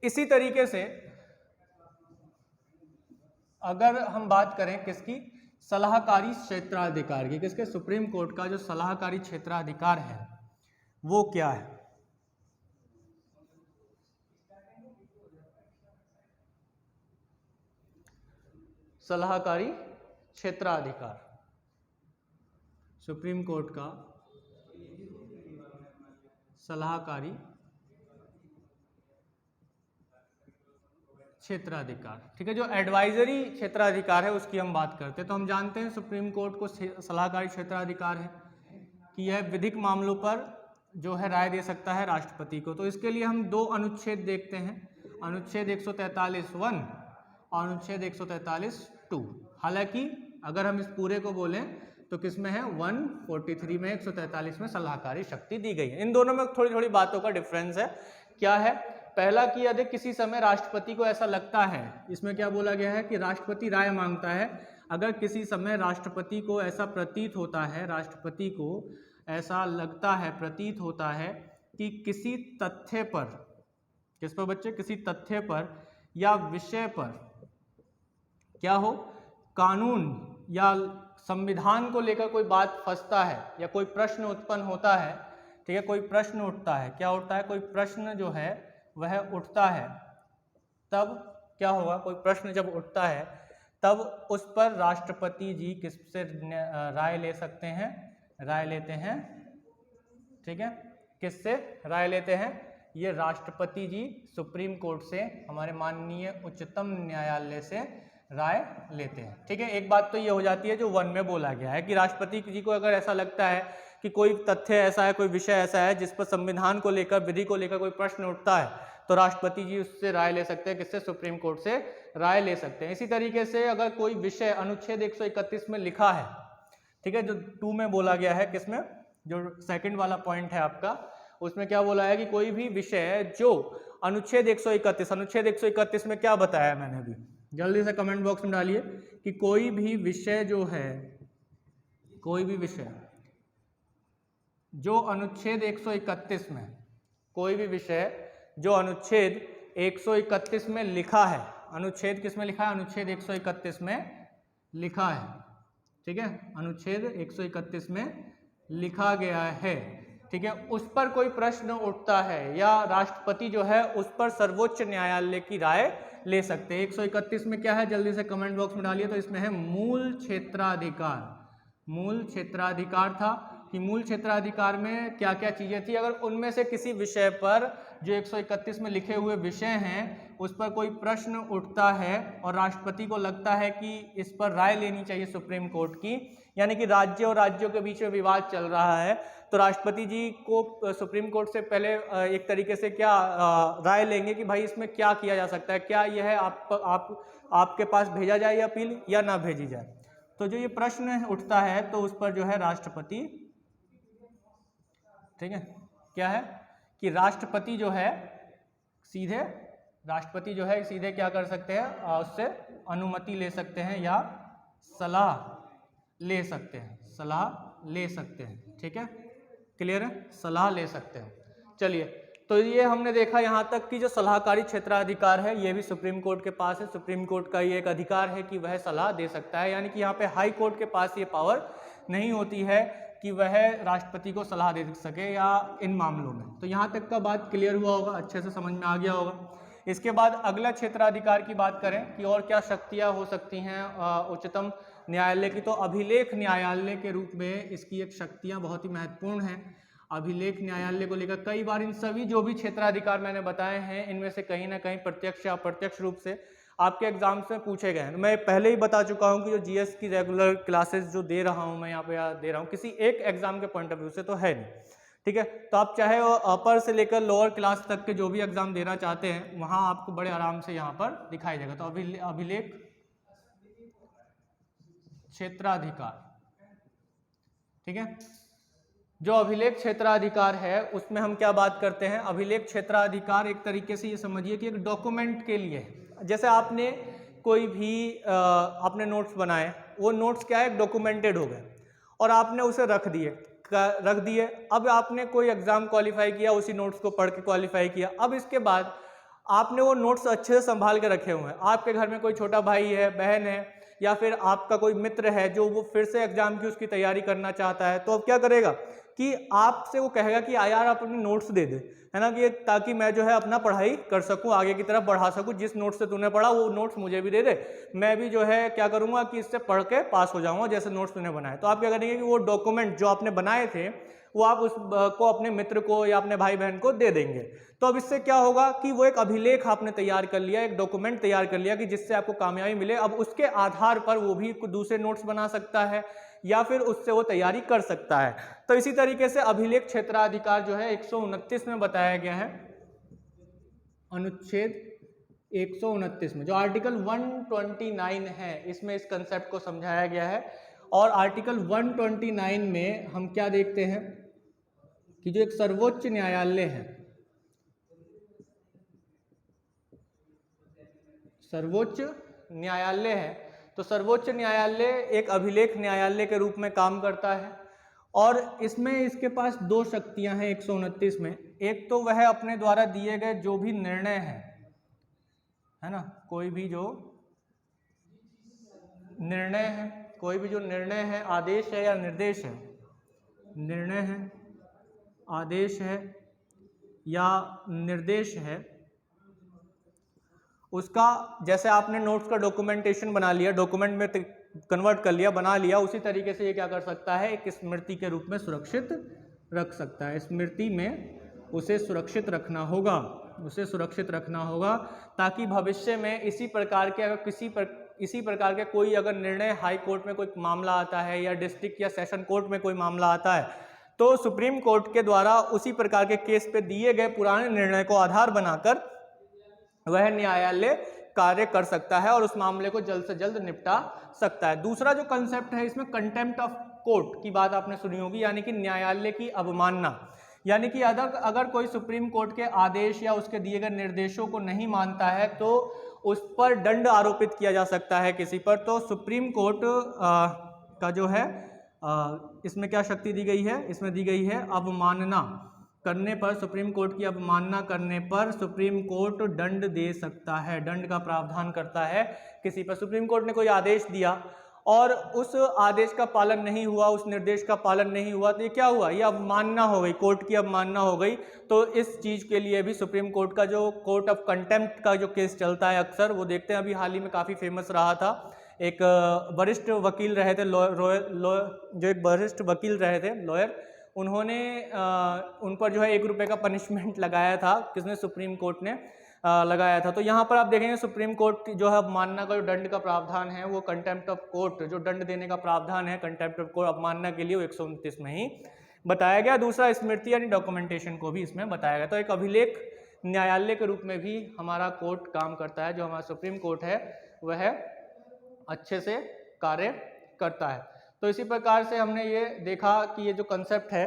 इसी तरीके से अगर हम बात करें किसकी, सलाहकारी क्षेत्राधिकार की, किसके, सुप्रीम कोर्ट का जो सलाहकारी क्षेत्राधिकार है वो क्या है। सलाहकारी क्षेत्राधिकार, सुप्रीम कोर्ट का सलाहकारी क्षेत्राधिकार, ठीक है। जो एडवाइजरी क्षेत्राधिकार है उसकी हम बात करते हैं, तो हम जानते हैं सुप्रीम कोर्ट को सलाहकारी क्षेत्राधिकार है कि यह विधिक मामलों पर जो है राय दे सकता है राष्ट्रपति को। तो इसके लिए हम दो अनुच्छेद देखते हैं, अनुच्छेद 143(1) और अनुच्छेद 143(2). हालांकि अगर हम इस पूरे को बोलें तो किसमें है, 143 में, 143 में सलाहकारी शक्ति दी गई है। इन दोनों में थोड़ी थोड़ी बातों का डिफरेंस है। क्या है, पहला कि यदि किसी समय राष्ट्रपति को ऐसा लगता है, इसमें क्या बोला गया है कि राष्ट्रपति राय मांगता है, अगर किसी समय राष्ट्रपति को ऐसा प्रतीत होता है, राष्ट्रपति को ऐसा लगता है, प्रतीत होता है कि किसी तथ्य पर, किस पर बच्चे, किसी तथ्य पर या विषय पर क्या हो, कानून या संविधान को लेकर कोई बात फंसता है या कोई प्रश्न उत्पन्न होता है, ठीक है, कोई प्रश्न उठता है, क्या उठता है, कोई प्रश्न जो है वह उठता है, तब क्या होगा, कोई प्रश्न जब उठता है तब उस पर राष्ट्रपति जी किससे राय ले सकते हैं, राय लेते हैं, ठीक है, किससे राय लेते हैं, ये राष्ट्रपति जी सुप्रीम कोर्ट से, हमारे माननीय उच्चतम न्यायालय से राय लेते हैं, ठीक है। एक बात तो ये हो जाती है जो 1 में बोला गया है कि राष्ट्रपति जी को अगर ऐसा लगता है कि कोई तथ्य ऐसा है, कोई विषय ऐसा है जिस पर संविधान को लेकर, विधि को लेकर कोई प्रश्न उठता है, तो राष्ट्रपति जी उससे राय ले सकते हैं, किससे, सुप्रीम कोर्ट से राय ले सकते हैं। इसी तरीके से अगर कोई विषय अनुच्छेद 131 में लिखा है, ठीक है, जो 2 में बोला गया है, किसमें, जो सेकंड वाला पॉइंट है आपका, उसमें क्या बोला है कि कोई भी विषय जो अनुच्छेद 131, अनुच्छेद 131 में क्या बताया मैंने अभी, जल्दी से कमेंट बॉक्स में डालिए कि कोई भी विषय जो है, कोई भी विषय जो अनुच्छेद 131 में, कोई भी विषय जो अनुच्छेद 131 में लिखा है, अनुच्छेद किस में लिखा है, अनुच्छेद 131 में लिखा है, ठीक है, अनुच्छेद 131 में लिखा गया है, ठीक है, उस पर कोई प्रश्न उठता है या राष्ट्रपति जो है उस पर सर्वोच्च न्यायालय की राय ले सकते हैं। 131 में क्या है, जल्दी से कमेंट बॉक्स में डालिए। तो इसमें है मूल क्षेत्राधिकार, मूल क्षेत्राधिकार था कि मूल क्षेत्राधिकार में क्या क्या चीजें थी, अगर उनमें से किसी विषय पर जो 131 में लिखे हुए विषय हैं उस पर कोई प्रश्न उठता है और राष्ट्रपति को लगता है कि इस पर राय लेनी चाहिए सुप्रीम कोर्ट की, यानी कि राज्य और राज्यों के बीच में विवाद चल रहा है, तो राष्ट्रपति जी को सुप्रीम कोर्ट से पहले एक तरीके से क्या राय लेंगे कि भाई इसमें क्या किया जा सकता है, क्या यह है आपके पास भेजा जाए अपील या ना भेजी जाए। तो जो ये प्रश्न उठता है तो उस पर जो है राष्ट्रपति, ठीक है, क्या है कि राष्ट्रपति जो है सीधे, राष्ट्रपति जो है सीधे क्या कर सकते हैं, उससे अनुमति ले सकते हैं या सलाह ले सकते हैं, सलाह ले सकते हैं, ठीक है, क्लियर है, सलाह ले सकते हैं। चलिए, तो ये हमने देखा यहाँ तक कि जो सलाहकारी क्षेत्राधिकार है ये भी सुप्रीम कोर्ट के पास है, सुप्रीम कोर्ट का ये एक अधिकार है कि वह सलाह दे सकता है, यानी कि यहाँ पे हाई कोर्ट के पास ये पावर नहीं होती है कि वह राष्ट्रपति को सलाह दे सके या इन मामलों में। तो यहाँ तक का बात क्लियर हुआ होगा, अच्छे से समझ में आ गया होगा। इसके बाद अगला क्षेत्राधिकार की बात करें कि और क्या शक्तियाँ हो सकती हैं उच्चतम न्यायालय की, तो अभिलेख न्यायालय के रूप में इसकी एक शक्तियाँ बहुत ही महत्वपूर्ण हैं। अभिलेख न्यायालय को लेकर कई बार इन सभी जो भी क्षेत्राधिकार मैंने बताए हैं इनमें से कहीं ना कहीं प्रत्यक्ष या अप्रत्यक्ष रूप से आपके एग्जाम्स में पूछे गए हैं। मैं पहले ही बता चुका हूं कि जो जीएस की रेगुलर क्लासेस जो दे रहा हूं मैं यहाँ पे दे रहा हूं किसी एक एग्जाम के पॉइंट ऑफ व्यू से तो है नहीं, ठीक है। तो आप चाहे वो अपर से लेकर लोअर क्लास तक के जो भी एग्जाम देना चाहते हैं वहाँ आपको बड़े आराम से यहाँ पर दिखाई देगा। तो अभिलेख क्षेत्राधिकार, ठीक है। जो अभिलेख क्षेत्राधिकार है उसमें हम क्या बात करते हैं, अभिलेख क्षेत्राधिकार एक तरीके से ये समझिए कि एक डॉक्यूमेंट के लिए है। जैसे आपने कोई भी आपने नोट्स बनाए, वो नोट्स क्या है, डॉक्यूमेंटेड हो गए और आपने उसे रख दिए। अब आपने कोई एग्जाम क्वालिफाई किया, उसी नोट्स को पढ़ के क्वालिफाई किया। अब इसके बाद आपने वो नोट्स अच्छे से संभाल के रखे हुए हैं। आपके घर में कोई छोटा भाई है, बहन है, या फिर आपका कोई मित्र है जो वो फिर से एग्जाम की उसकी तैयारी करना चाहता है, तो अब क्या करेगा कि आपसे वो कहेगा कि यार आप अपने नोट्स दे दे, है ना, कि ताकि मैं जो है अपना पढ़ाई कर सकूं, आगे की तरफ बढ़ा सकूं। जिस नोट्स से तूने पढ़ा वो नोट्स मुझे भी दे दे, मैं भी जो है क्या करूंगा कि इससे पढ़ के पास हो जाऊंगा जैसे नोट्स तूने बनाए। तो आप क्या करेंगे कि वो डॉक्यूमेंट जो आपने बनाए थे वो आप उसको अपने मित्र को या अपने भाई बहन को दे देंगे। तो अब इससे क्या होगा कि वो एक अभिलेख आपने तैयार कर लिया, एक डॉक्यूमेंट तैयार कर लिया कि जिससे आपको कामयाबी मिले। अब उसके आधार पर वो भी दूसरे नोट्स बना सकता है या फिर उससे वो तैयारी कर सकता है। तो इसी तरीके से अभिलेख क्षेत्राधिकार जो है 129 में बताया गया है, अनुच्छेद 129 में जो आर्टिकल 129 है इसमें इस कंसेप्ट को समझाया गया है। और आर्टिकल 129 में हम क्या देखते हैं कि जो एक सर्वोच्च न्यायालय है, सर्वोच्च न्यायालय है, तो सर्वोच्च न्यायालय एक अभिलेख न्यायालय के रूप में काम करता है। और इसमें इसके पास दो शक्तियां हैं 129 में। एक तो वह अपने द्वारा दिए गए जो भी निर्णय है ना, कोई भी जो निर्णय है, आदेश है या निर्देश है, निर्णय है, आदेश है या निर्देश है, उसका जैसे आपने नोट्स का डॉक्यूमेंटेशन बना लिया, डॉक्यूमेंट में कन्वर्ट कर लिया, बना लिया, उसी तरीके से ये क्या कर सकता है, एक स्मृति के रूप में सुरक्षित रख सकता है। स्मृति में उसे सुरक्षित रखना होगा, ताकि भविष्य में इसी प्रकार के अगर इसी प्रकार के कोई अगर निर्णय हाई कोर्ट में कोई मामला आता है या डिस्ट्रिक्ट या सेशन कोर्ट में कोई मामला आता है, तो सुप्रीम कोर्ट के द्वारा उसी प्रकार के केस पे दिए गए पुराने निर्णय को आधार बनाकर वह न्यायालय कार्य कर सकता है और उस मामले को जल्द से जल्द निपटा सकता है। दूसरा जो कंसेप्ट है इसमें कंटेम्प्ट ऑफ कोर्ट की बात आपने सुनी होगी, यानी कि न्यायालय की अवमानना। यानी कि अगर कोई सुप्रीम कोर्ट के आदेश या उसके दिए गए निर्देशों को नहीं मानता है तो उस पर दंड आरोपित किया जा सकता है किसी पर। तो सुप्रीम कोर्ट का जो है इसमें क्या शक्ति दी गई है, इसमें दी गई है अवमानना करने पर, सुप्रीम कोर्ट की अवमानना करने पर सुप्रीम कोर्ट दंड दे सकता है, दंड का प्रावधान करता है किसी पर। सुप्रीम कोर्ट ने कोई आदेश दिया और उस आदेश का पालन नहीं हुआ, उस निर्देश का पालन नहीं हुआ, तो ये क्या हुआ, ये अवमानना हो गई, कोर्ट की अवमानना हो गई। तो इस चीज़ के लिए भी सुप्रीम कोर्ट का जो कोर्ट ऑफ कंटेम्प्ट का जो केस चलता है अक्सर, वो देखते हैं अभी हाल ही में काफ़ी फेमस रहा था। एक वरिष्ठ वकील रहे थे, जो एक वरिष्ठ वकील रहे थे, लॉयर, उन्होंने उन पर जो है 1 रुपये का पनिशमेंट लगाया था, किसने, सुप्रीम कोर्ट ने लगाया था। तो यहाँ पर आप देखेंगे सुप्रीम कोर्ट जो है अवमानना का जो दंड का प्रावधान है वो कंटेम्प्ट ऑफ कोर्ट, जो दंड देने का प्रावधान है कंटेम्प्ट ऑफ कोर्ट अवमानना के लिए, वो 129 में ही बताया गया। दूसरा स्मृति यानी डॉक्यूमेंटेशन को भी इसमें बताया गया। तो एक अभिलेख न्यायालय के रूप में भी हमारा कोर्ट काम करता है, जो हमारा सुप्रीम कोर्ट है वह अच्छे से कार्य करता है। तो इसी प्रकार से हमने ये देखा कि ये जो कंसेप्ट है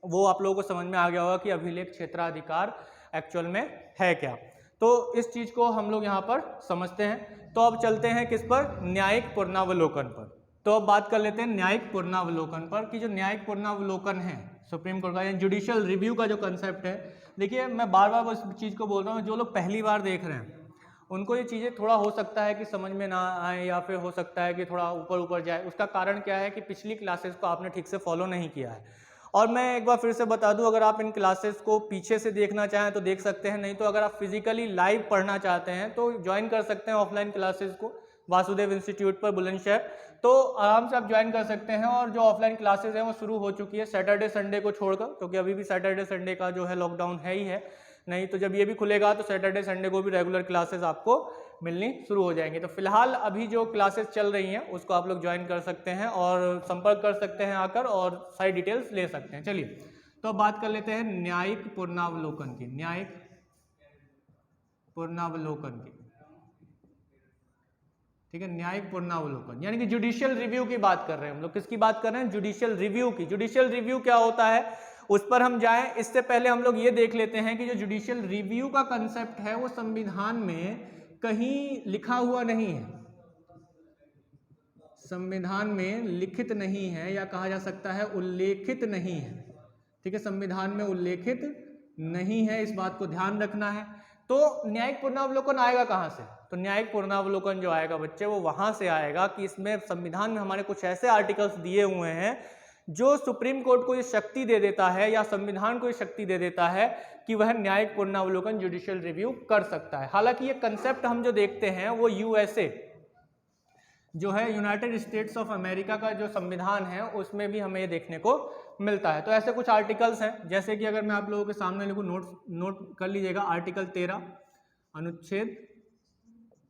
वो आप लोगों को समझ में आ गया होगा कि अभिलेख क्षेत्राधिकार एक्चुअल में है क्या। तो इस चीज़ को हम लोग यहाँ पर समझते हैं। तो अब चलते हैं किस पर, न्यायिक पुनरावलोकन पर। तो अब बात कर लेते हैं न्यायिक पुनरावलोकन पर कि जो न्यायिक पुनरावलोकन है सुप्रीम कोर्ट का, या जुडिशियल रिव्यू का जो कंसेप्ट है। देखिए मैं बार बार उस चीज़ को बोल रहा हूँ, जो लोग पहली बार देख रहे हैं उनको ये चीज़ें थोड़ा हो सकता है कि समझ में ना आए या फिर हो सकता है कि थोड़ा ऊपर ऊपर जाए। उसका कारण क्या है कि पिछली क्लासेस को आपने ठीक से फॉलो नहीं किया है। और मैं एक बार फिर से बता दूं, अगर आप इन क्लासेस को पीछे से देखना चाहें तो देख सकते हैं, नहीं तो अगर आप फिजिकली लाइव पढ़ना चाहते हैं तो ज्वाइन कर सकते हैं ऑफलाइन क्लासेस को वासुदेव इंस्टीट्यूट पर बुलंदशहर। तो आराम से आप ज्वाइन कर सकते हैं। और जो ऑफलाइन क्लासेस हैं वो शुरू हो चुकी है सैटरडे संडे को छोड़कर, क्योंकि अभी भी सैटरडे संडे का जो है लॉकडाउन है ही है। नहीं तो जब ये भी खुलेगा तो सैटरडे संडे को भी रेगुलर क्लासेस आपको मिलनी शुरू हो जाएंगी। तो फिलहाल अभी जो क्लासेस चल रही हैं उसको आप लोग ज्वाइन कर सकते हैं और संपर्क कर सकते हैं आकर और सारी डिटेल्स ले सकते हैं। चलिए तो अब बात कर लेते हैं न्यायिक पुनरावलोकन की, न्यायिक पुनरावलोकन की। ठीक है, न्यायिक पुनरावलोकन यानी कि जुडिशियल रिव्यू की बात कर रहे हैं हम लोग। किसकी बात कर रहे हैं? जुडिशियल रिव्यू की। जुडिशियल रिव्यू क्या होता है उस पर हम जाएं, इससे पहले हम लोग ये देख लेते हैं कि जो जुडिशियल रिव्यू का कंसेप्ट है वो संविधान में कहीं लिखा हुआ नहीं है, संविधान में लिखित नहीं है, या कहा जा सकता है उल्लेखित नहीं है। ठीक है, संविधान में उल्लेखित नहीं है, इस बात को ध्यान रखना है। तो न्यायिक पुनरावलोकन आएगा कहां से? तो न्यायिक पुनरावलोकन जो आएगा बच्चे वो वहां से आएगा कि इसमें संविधान में हमारे कुछ ऐसे आर्टिकल्स दिए हुए हैं जो सुप्रीम कोर्ट को ये शक्ति दे देता है या संविधान को ये शक्ति दे देता है कि वह न्यायिक पुनरावलोकन जुडिशियल रिव्यू कर सकता है। हालांकि ये कंसेप्ट हम जो देखते हैं वो यूएसए जो है, यूनाइटेड स्टेट्स ऑफ अमेरिका का जो संविधान है उसमें भी हमें ये देखने को मिलता है। तो ऐसे कुछ आर्टिकल्स हैं, जैसे कि अगर मैं आप लोगों के सामने लिखूं, नोट कर लीजिएगा। आर्टिकल 13 अनुच्छेद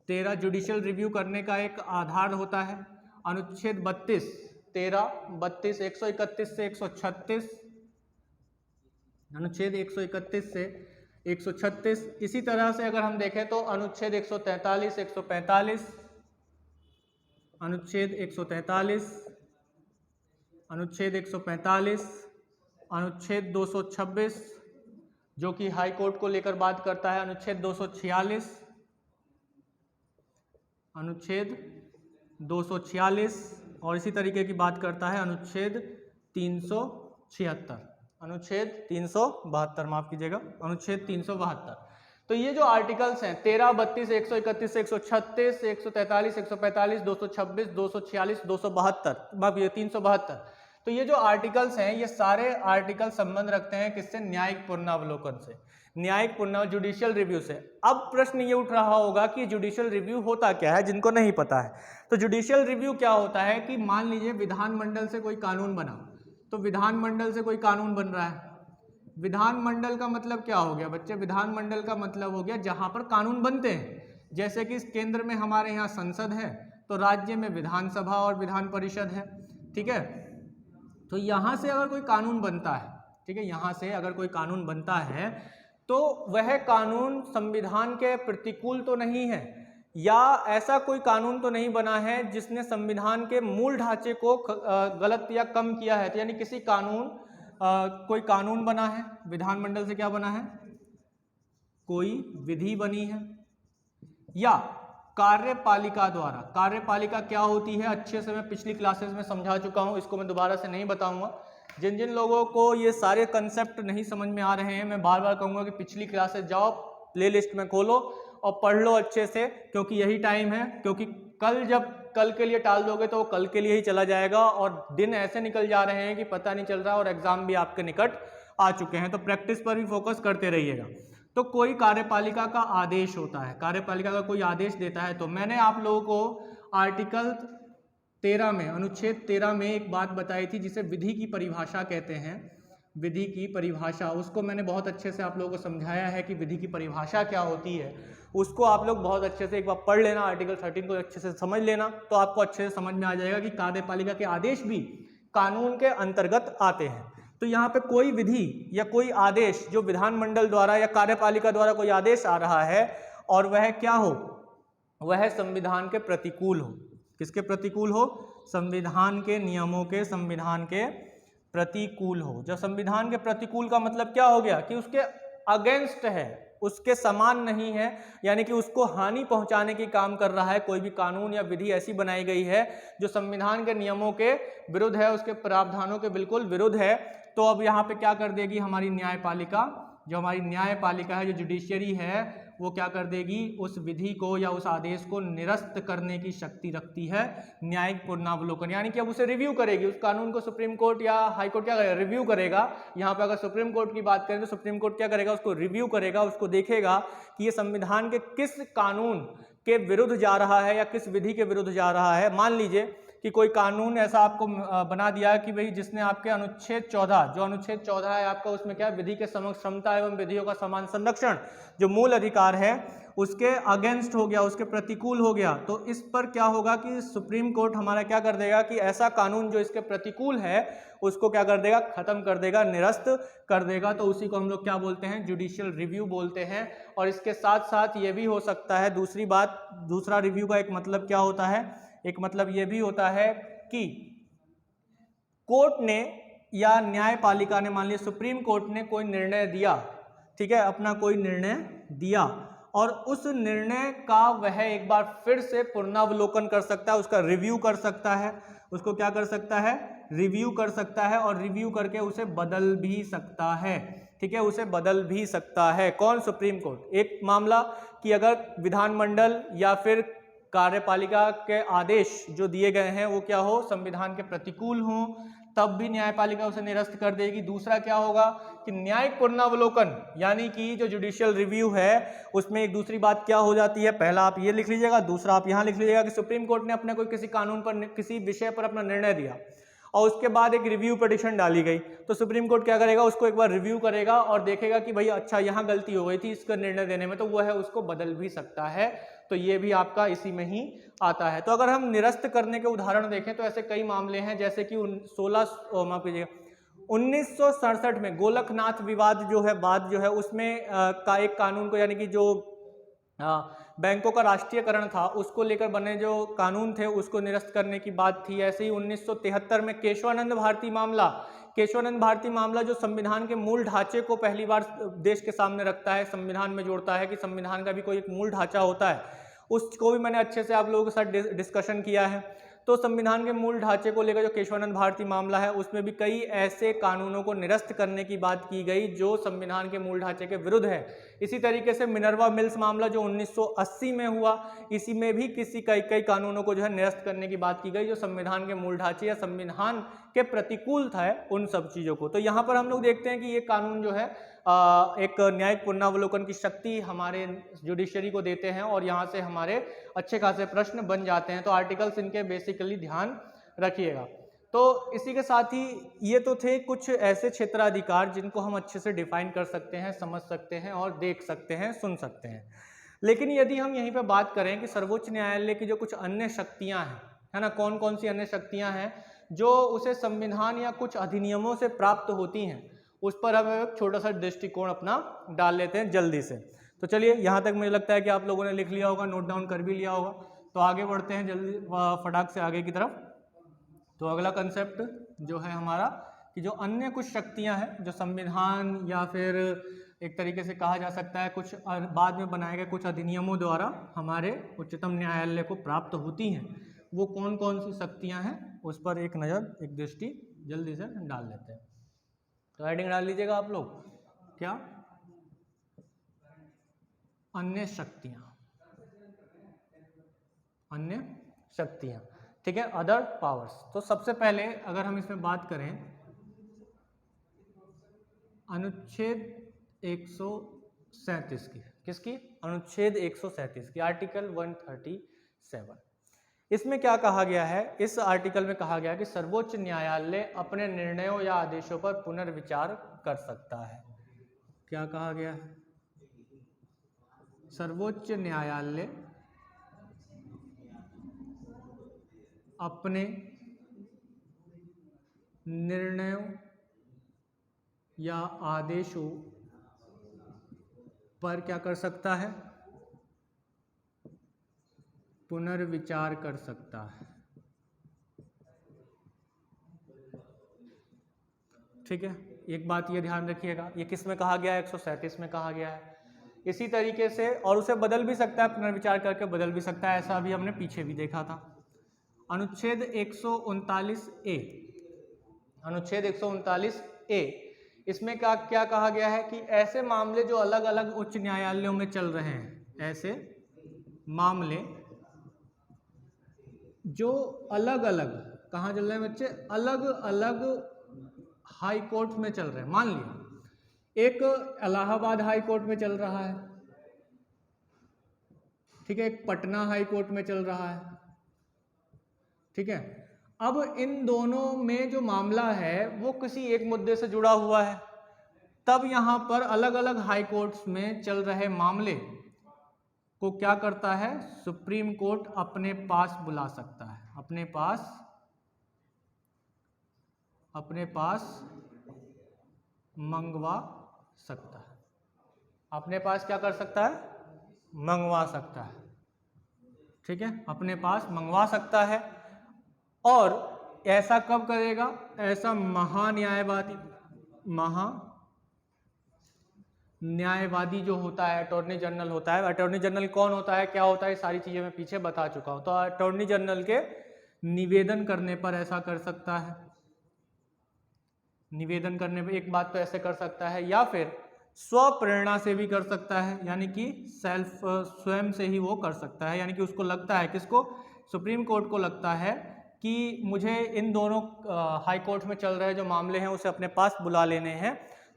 13 जुडिशियल रिव्यू करने का एक आधार होता है। अनुच्छेद 32 131 से 136, अनुच्छेद 131 से 136। इसी तरह से अगर हम देखें तो अनुच्छेद 143, 145, अनुच्छेद 143, अनुच्छेद 145, अनुच्छेद 226 जो कि हाई कोर्ट को लेकर बात करता है, अनुच्छेद 246, अनुच्छेद 246 और इसी तरीके की बात करता है अनुच्छेद 376, अनुच्छेद 372, माफ कीजिएगा, अनुच्छेद 372। तो ये जो आर्टिकल्स हैं 13, 32, 131 से 136, 143, 145, 226, 246, 272, माफ ये 372। तो ये जो आर्टिकल्स हैं ये सारे आर्टिकल संबंध रखते हैं किससे? न्यायिक पुनरावलोकन से, न्यायिक जुडिशियल रिव्यू से। अब प्रश्न ये उठ रहा होगा कि जुडिशियल रिव्यू होता क्या है, जिनको नहीं पता है। तो जुडिशियल रिव्यू क्या होता है कि मान लीजिए विधानमंडल से कोई कानून बना, तो विधानमंडल से कोई कानून बन रहा है। विधानमंडल का मतलब क्या हो गया बच्चे? विधानमंडल का मतलब हो गया जहां पर कानून बनते हैं। जैसे कि केंद्र में हमारे यहाँ संसद है, तो राज्य में विधानसभा और विधान परिषद है। ठीक है, तो यहां से अगर कोई कानून बनता है, ठीक है, यहां से अगर कोई कानून बनता है तो वह कानून संविधान के प्रतिकूल तो नहीं है, या ऐसा कोई कानून तो नहीं बना है जिसने संविधान के मूल ढांचे को गलत या कम किया है। तो यानी किसी कोई कानून बना है, विधानमंडल से क्या बना है? कोई विधि बनी है, या कार्यपालिका द्वारा। कार्यपालिका क्या होती है अच्छे से मैं पिछली क्लासेस में समझा चुका हूं, इसको मैं दोबारा से नहीं बताऊंगा। जिन जिन लोगों को ये सारे कंसेप्ट नहीं समझ में आ रहे हैं, मैं बार बार कहूंगा कि पिछली क्लासेस जाओ, प्लेलिस्ट में खोलो और पढ़ लो अच्छे से, क्योंकि यही टाइम है। क्योंकि कल के लिए टाल दोगे तो वो कल के लिए ही चला जाएगा और दिन ऐसे निकल जा रहे हैं कि पता नहीं चल रहा, और एग्जाम भी आपके निकट आ चुके हैं। तो प्रैक्टिस पर भी फोकस करते रहिएगा। तो कोई कार्यपालिका का आदेश होता है, कार्यपालिका का कोई आदेश देता है। तो मैंने आप लोगों को आर्टिकल 13 में, अनुच्छेद 13 में एक बात बताई थी जिसे विधि की परिभाषा कहते हैं। विधि की परिभाषा, उसको मैंने बहुत अच्छे से आप लोगों को समझाया है कि विधि की परिभाषा क्या होती है। उसको आप लोग बहुत अच्छे से एक बार पढ़ लेना, आर्टिकल 13 को अच्छे से समझ लेना, तो आपको अच्छे से समझ में आ जाएगा कि कार्यपालिका के आदेश भी कानून के अंतर्गत आते हैं। तो यहाँ पे कोई विधि या कोई आदेश जो विधानमंडल द्वारा या कार्यपालिका द्वारा कोई आदेश आ रहा है और वह क्या हो? वह संविधान के प्रतिकूल हो। किसके प्रतिकूल हो? संविधान के नियमों के, संविधान के प्रतिकूल हो। जब संविधान के प्रतिकूल का मतलब क्या हो गया? कि उसके अगेंस्ट है, उसके समान नहीं है, यानी कि उसको हानि पहुंचाने की काम कर रहा है। कोई भी कानून या विधि ऐसी बनाई गई है जो संविधान के नियमों के विरुद्ध है, उसके प्रावधानों के बिल्कुल विरुद्ध है। तो अब यहाँ पे क्या कर देगी हमारी न्यायपालिका? जो हमारी न्यायपालिका है, जो जुडिशियरी है, वो क्या कर देगी? उस विधि को या उस आदेश को निरस्त करने की शक्ति रखती है न्यायिक पुनरावलोकन। यानी कि अब उसे रिव्यू करेगी, उस कानून को सुप्रीम कोर्ट या हाई कोर्ट क्या करेगा? रिव्यू करेगा। यहाँ पे अगर सुप्रीम कोर्ट की बात करें तो सुप्रीम कोर्ट क्या करेगा? उसको रिव्यू करेगा, उसको देखेगा कि ये संविधान के किस कानून के विरुद्ध जा रहा है या किस विधि के विरुद्ध जा रहा है। मान लीजिए कि कोई कानून ऐसा आपको बना दिया है कि भाई जिसने आपके अनुच्छेद 14, जो अनुच्छेद 14 है आपका, उसमें क्या है? विधि के समक्ष समता एवं विधियों का समान संरक्षण, जो मूल अधिकार है उसके अगेंस्ट हो गया, उसके प्रतिकूल हो गया, तो इस पर क्या होगा कि सुप्रीम कोर्ट हमारा क्या कर देगा कि ऐसा कानून जो इसके प्रतिकूल है उसको क्या कर देगा, खत्म कर देगा, निरस्त कर देगा। तो उसी को हम लोग क्या बोलते हैं, जुडिशियल रिव्यू बोलते हैं। और इसके साथ साथ ये भी हो सकता है, दूसरी बात, दूसरा रिव्यू का एक मतलब क्या होता है, एक मतलब ये भी होता है कि कोर्ट ने या न्यायपालिका ने, मान लिया सुप्रीम कोर्ट ने कोई निर्णय दिया, ठीक है, अपना कोई निर्णय दिया, और उस निर्णय का वह एक बार फिर से पुनरावलोकन कर सकता है, उसका रिव्यू कर सकता है, उसको क्या कर सकता है, रिव्यू कर सकता है, और रिव्यू करके उसे बदल भी सकता है, ठीक है, उसे बदल भी सकता है। कौन, सुप्रीम कोर्ट। एक मामला कि अगर विधानमंडल या फिर कार्यपालिका के आदेश जो दिए गए हैं वो क्या हो, संविधान के प्रतिकूल हो, तब भी न्यायपालिका उसे निरस्त कर देगी। दूसरा क्या होगा कि न्यायिक पुनरावलोकन, यानी कि जो जुडिशियल रिव्यू है उसमें एक दूसरी बात क्या हो जाती है, पहला आप ये लिख लीजिएगा, दूसरा आप यहाँ लिख लीजिएगा कि सुप्रीम कोर्ट ने अपने कोई किसी कानून पर, किसी विषय पर अपना निर्णय दिया और उसके बाद एक रिव्यू पिटीशन डाली गई, तो सुप्रीम कोर्ट क्या करेगा, उसको एक बार रिव्यू करेगा और देखेगा कि भाई अच्छा यहाँ गलती हो गई थी इसका निर्णय देने में, तो वो है उसको बदल भी सकता है। तो ये भी आपका इसी में ही आता है। तो अगर हम निरस्त करने के उदाहरण देखें तो ऐसे कई मामले हैं, जैसे कि 1967 में गोलकनाथ विवाद जो है, बात जो है उसमें का एक कानून को, यानी कि जो बैंकों का राष्ट्रीयकरण था उसको लेकर बने जो कानून थे उसको निरस्त करने की बात थी। ऐसे ही 1973 में केशवानंद भारती मामला, केशवानंद भारती मामला जो संविधान के मूल ढांचे को पहली बार देश के सामने रखता है, संविधान में जोड़ता है कि संविधान का भी कोई एक मूल ढांचा होता है, उसको भी मैंने अच्छे से आप लोगों के साथ डिस्कशन किया है। तो संविधान के मूल ढांचे को लेकर जो केशवानंद भारती मामला है उसमें भी कई ऐसे कानूनों को निरस्त करने की बात की गई जो संविधान के मूल ढांचे के विरुद्ध है। इसी तरीके से मिनर्वा मिल्स मामला जो 1980 में हुआ, इसी में भी कई कानूनों को जो है निरस्त करने की बात की गई जो संविधान के मूल ढांचे या संविधान के प्रतिकूल था उन सब चीज़ों को। तो यहाँ पर हम लोग देखते हैं कि ये कानून जो है एक न्यायिक पुनरावलोकन की शक्ति हमारे जुडिशरी को देते हैं और यहाँ से हमारे अच्छे खासे प्रश्न बन जाते हैं। तो आर्टिकल्स इनके बेसिकली ध्यान रखिएगा। तो इसी के साथ ही ये तो थे कुछ ऐसे क्षेत्राधिकार जिनको हम अच्छे से डिफाइन कर सकते हैं, समझ सकते हैं और देख सकते हैं, सुन सकते हैं। लेकिन यदि हम यहीं पे बात करें कि सर्वोच्च न्यायालय की जो कुछ अन्य शक्तियां हैं, है ना, कौन कौन सी अन्य शक्तियां हैं जो उसे संविधान या कुछ अधिनियमों से प्राप्त होती हैं, उस पर हम एक छोटा सा दृष्टिकोण अपना डाल लेते हैं जल्दी से। तो चलिए, यहाँ तक मुझे लगता है कि आप लोगों ने लिख लिया होगा, नोट डाउन कर भी लिया होगा। तो आगे बढ़ते हैं जल्दी फटाक से आगे की तरफ। तो अगला कंसेप्ट जो है हमारा कि जो अन्य कुछ शक्तियां हैं जो संविधान या फिर एक तरीके से कहा जा सकता है कुछ बाद में बनाए गए कुछ अधिनियमों द्वारा हमारे उच्चतम न्यायालय को प्राप्त होती हैं, वो कौन कौन सी शक्तियां हैं उस पर एक नज़र, एक दृष्टि जल्दी से डाल लेते हैं। तो हेडिंग डाल लीजिएगा आप लोग, क्या, अन्य शक्तियां, अन्य शक्तियां, ठीक है, अदर पावर्स। तो सबसे पहले अगर हम इसमें बात करें अनुच्छेद 137 की, किसकी, अनुच्छेद 137 की, आर्टिकल 137। इसमें क्या कहा गया है, इस आर्टिकल में कहा गया है कि सर्वोच्च न्यायालय अपने निर्णयों या आदेशों पर पुनर्विचार कर सकता है। क्या कहा गया है, सर्वोच्च न्यायालय अपने निर्णयों या आदेशों पर क्या कर सकता है, पुनर्विचार कर सकता है। ठीक है, एक बात ये ध्यान रखिएगा, ये किस में कहा गया है, 137 में कहा गया है। इसी तरीके से और उसे बदल भी सकता है, पुनर्विचार करके बदल भी सकता है, ऐसा अभी हमने पीछे भी देखा था। अनुच्छेद 139A, अनुच्छेद 139A, इसमें क्या कहा गया है कि ऐसे मामले जो अलग अलग उच्च न्यायालयों में चल रहे हैं, ऐसे मामले जो अलग अलग कहाँ चल रहे हैं बच्चे, अलग अलग हाई कोर्ट में चल रहे हैं। मान लिया एक इलाहाबाद हाई कोर्ट में चल रहा है, ठीक है, एक पटना हाई कोर्ट में चल रहा है, ठीक है। अब इन दोनों में जो मामला है वो किसी एक मुद्दे से जुड़ा हुआ है, तब यहां पर अलग अलग हाई कोर्ट्स में चल रहे मामले को क्या करता है, सुप्रीम कोर्ट अपने पास बुला सकता है, अपने पास मंगवा सकता है, अपने पास क्या कर सकता है, मंगवा सकता है, ठीक है, अपने पास मंगवा सकता है। और ऐसा कब करेगा, ऐसा महान्यायवादी जो होता है, अटॉर्नी जनरल होता है। अटॉर्नी जनरल कौन होता है, क्या होता है, सारी चीजें मैं पीछे बता चुका हूं। तो अटॉर्नी जनरल के निवेदन करने पर ऐसा कर सकता है, निवेदन करने पर एक बात तो ऐसे कर सकता है, या फिर स्वप्रेरणा से भी कर सकता है, यानी कि स्वयं से ही वो कर सकता है, यानी कि उसको लगता है, किसको, सुप्रीम कोर्ट को लगता है कि मुझे इन दोनों हाई कोर्ट में चल रहे जो मामले हैं उसे अपने पास बुला लेने हैं,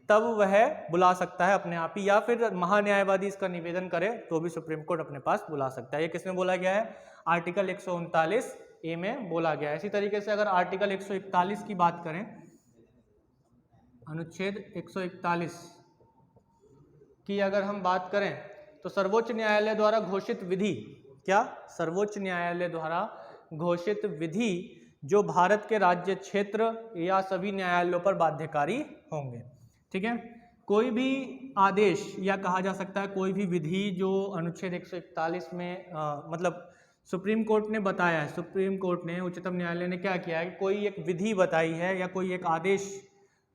तब वह बुला सकता है अपने आप ही, या फिर महान्यायवादी इसका निवेदन करे तो भी सुप्रीम कोर्ट अपने पास बुला सकता है। ये किसमें बोला गया है, आर्टिकल 139A में बोला गया है। इसी तरीके से अगर आर्टिकल 141 की बात करें, अनुच्छेद 141 की अगर हम बात करें, तो सर्वोच्च न्यायालय द्वारा घोषित विधि, क्या, सर्वोच्च न्यायालय द्वारा घोषित विधि जो भारत के राज्य क्षेत्र या सभी न्यायालयों पर बाध्यकारी होंगे, ठीक है। कोई भी आदेश या कहा जा सकता है कोई भी विधि जो अनुच्छेद 141 में मतलब सुप्रीम कोर्ट ने बताया है, सुप्रीम कोर्ट ने, उच्चतम न्यायालय ने क्या किया है कि कोई एक विधि बताई है या कोई एक आदेश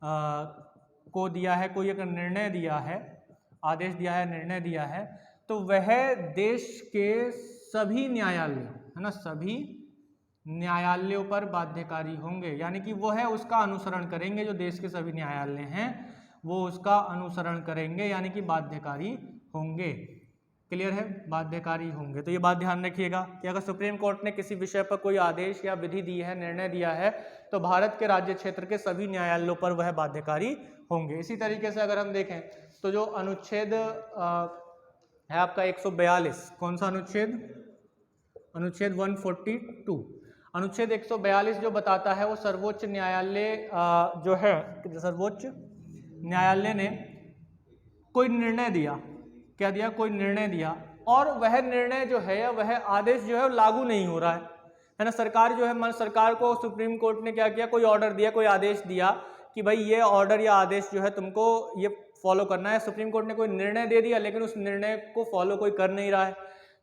को दिया है, कोई एक निर्णय दिया है, आदेश दिया है, निर्णय दिया है, तो वह देश के सभी न्यायालयों, है ना, सभी न्यायालयों पर बाध्यकारी होंगे, यानी कि वो है उसका अनुसरण करेंगे, जो देश के सभी न्यायालय हैं वो उसका अनुसरण करेंगे, यानी कि बाध्यकारी होंगे। क्लियर है, बाध्यकारी होंगे। तो ये बात ध्यान रखिएगा कि अगर सुप्रीम कोर्ट ने किसी विषय पर कोई आदेश या विधि दी है, निर्णय दिया है, तो भारत के राज्य क्षेत्र के सभी न्यायालयों पर वह बाध्यकारी होंगे। इसी तरीके से अगर हम देखें तो जो अनुच्छेद है आपका 142, कौन सा अनुच्छेद, अनुच्छेद 142, अनुच्छेद 142 जो बताता है वो सर्वोच्च न्यायालय जो है, सर्वोच्च न्यायालय ने कोई निर्णय दिया, क्या दिया, कोई निर्णय दिया, और वह निर्णय जो है या वह आदेश जो है लागू नहीं हो रहा है ना। सरकार जो है, सरकार को सुप्रीम कोर्ट ने क्या किया, कोई ऑर्डर दिया, कोई आदेश दिया कि भाई ये ऑर्डर या आदेश जो है तुमको ये फॉलो करना है। सुप्रीम कोर्ट ने कोई निर्णय दे दिया लेकिन उस निर्णय को फॉलो कोई कर नहीं रहा है,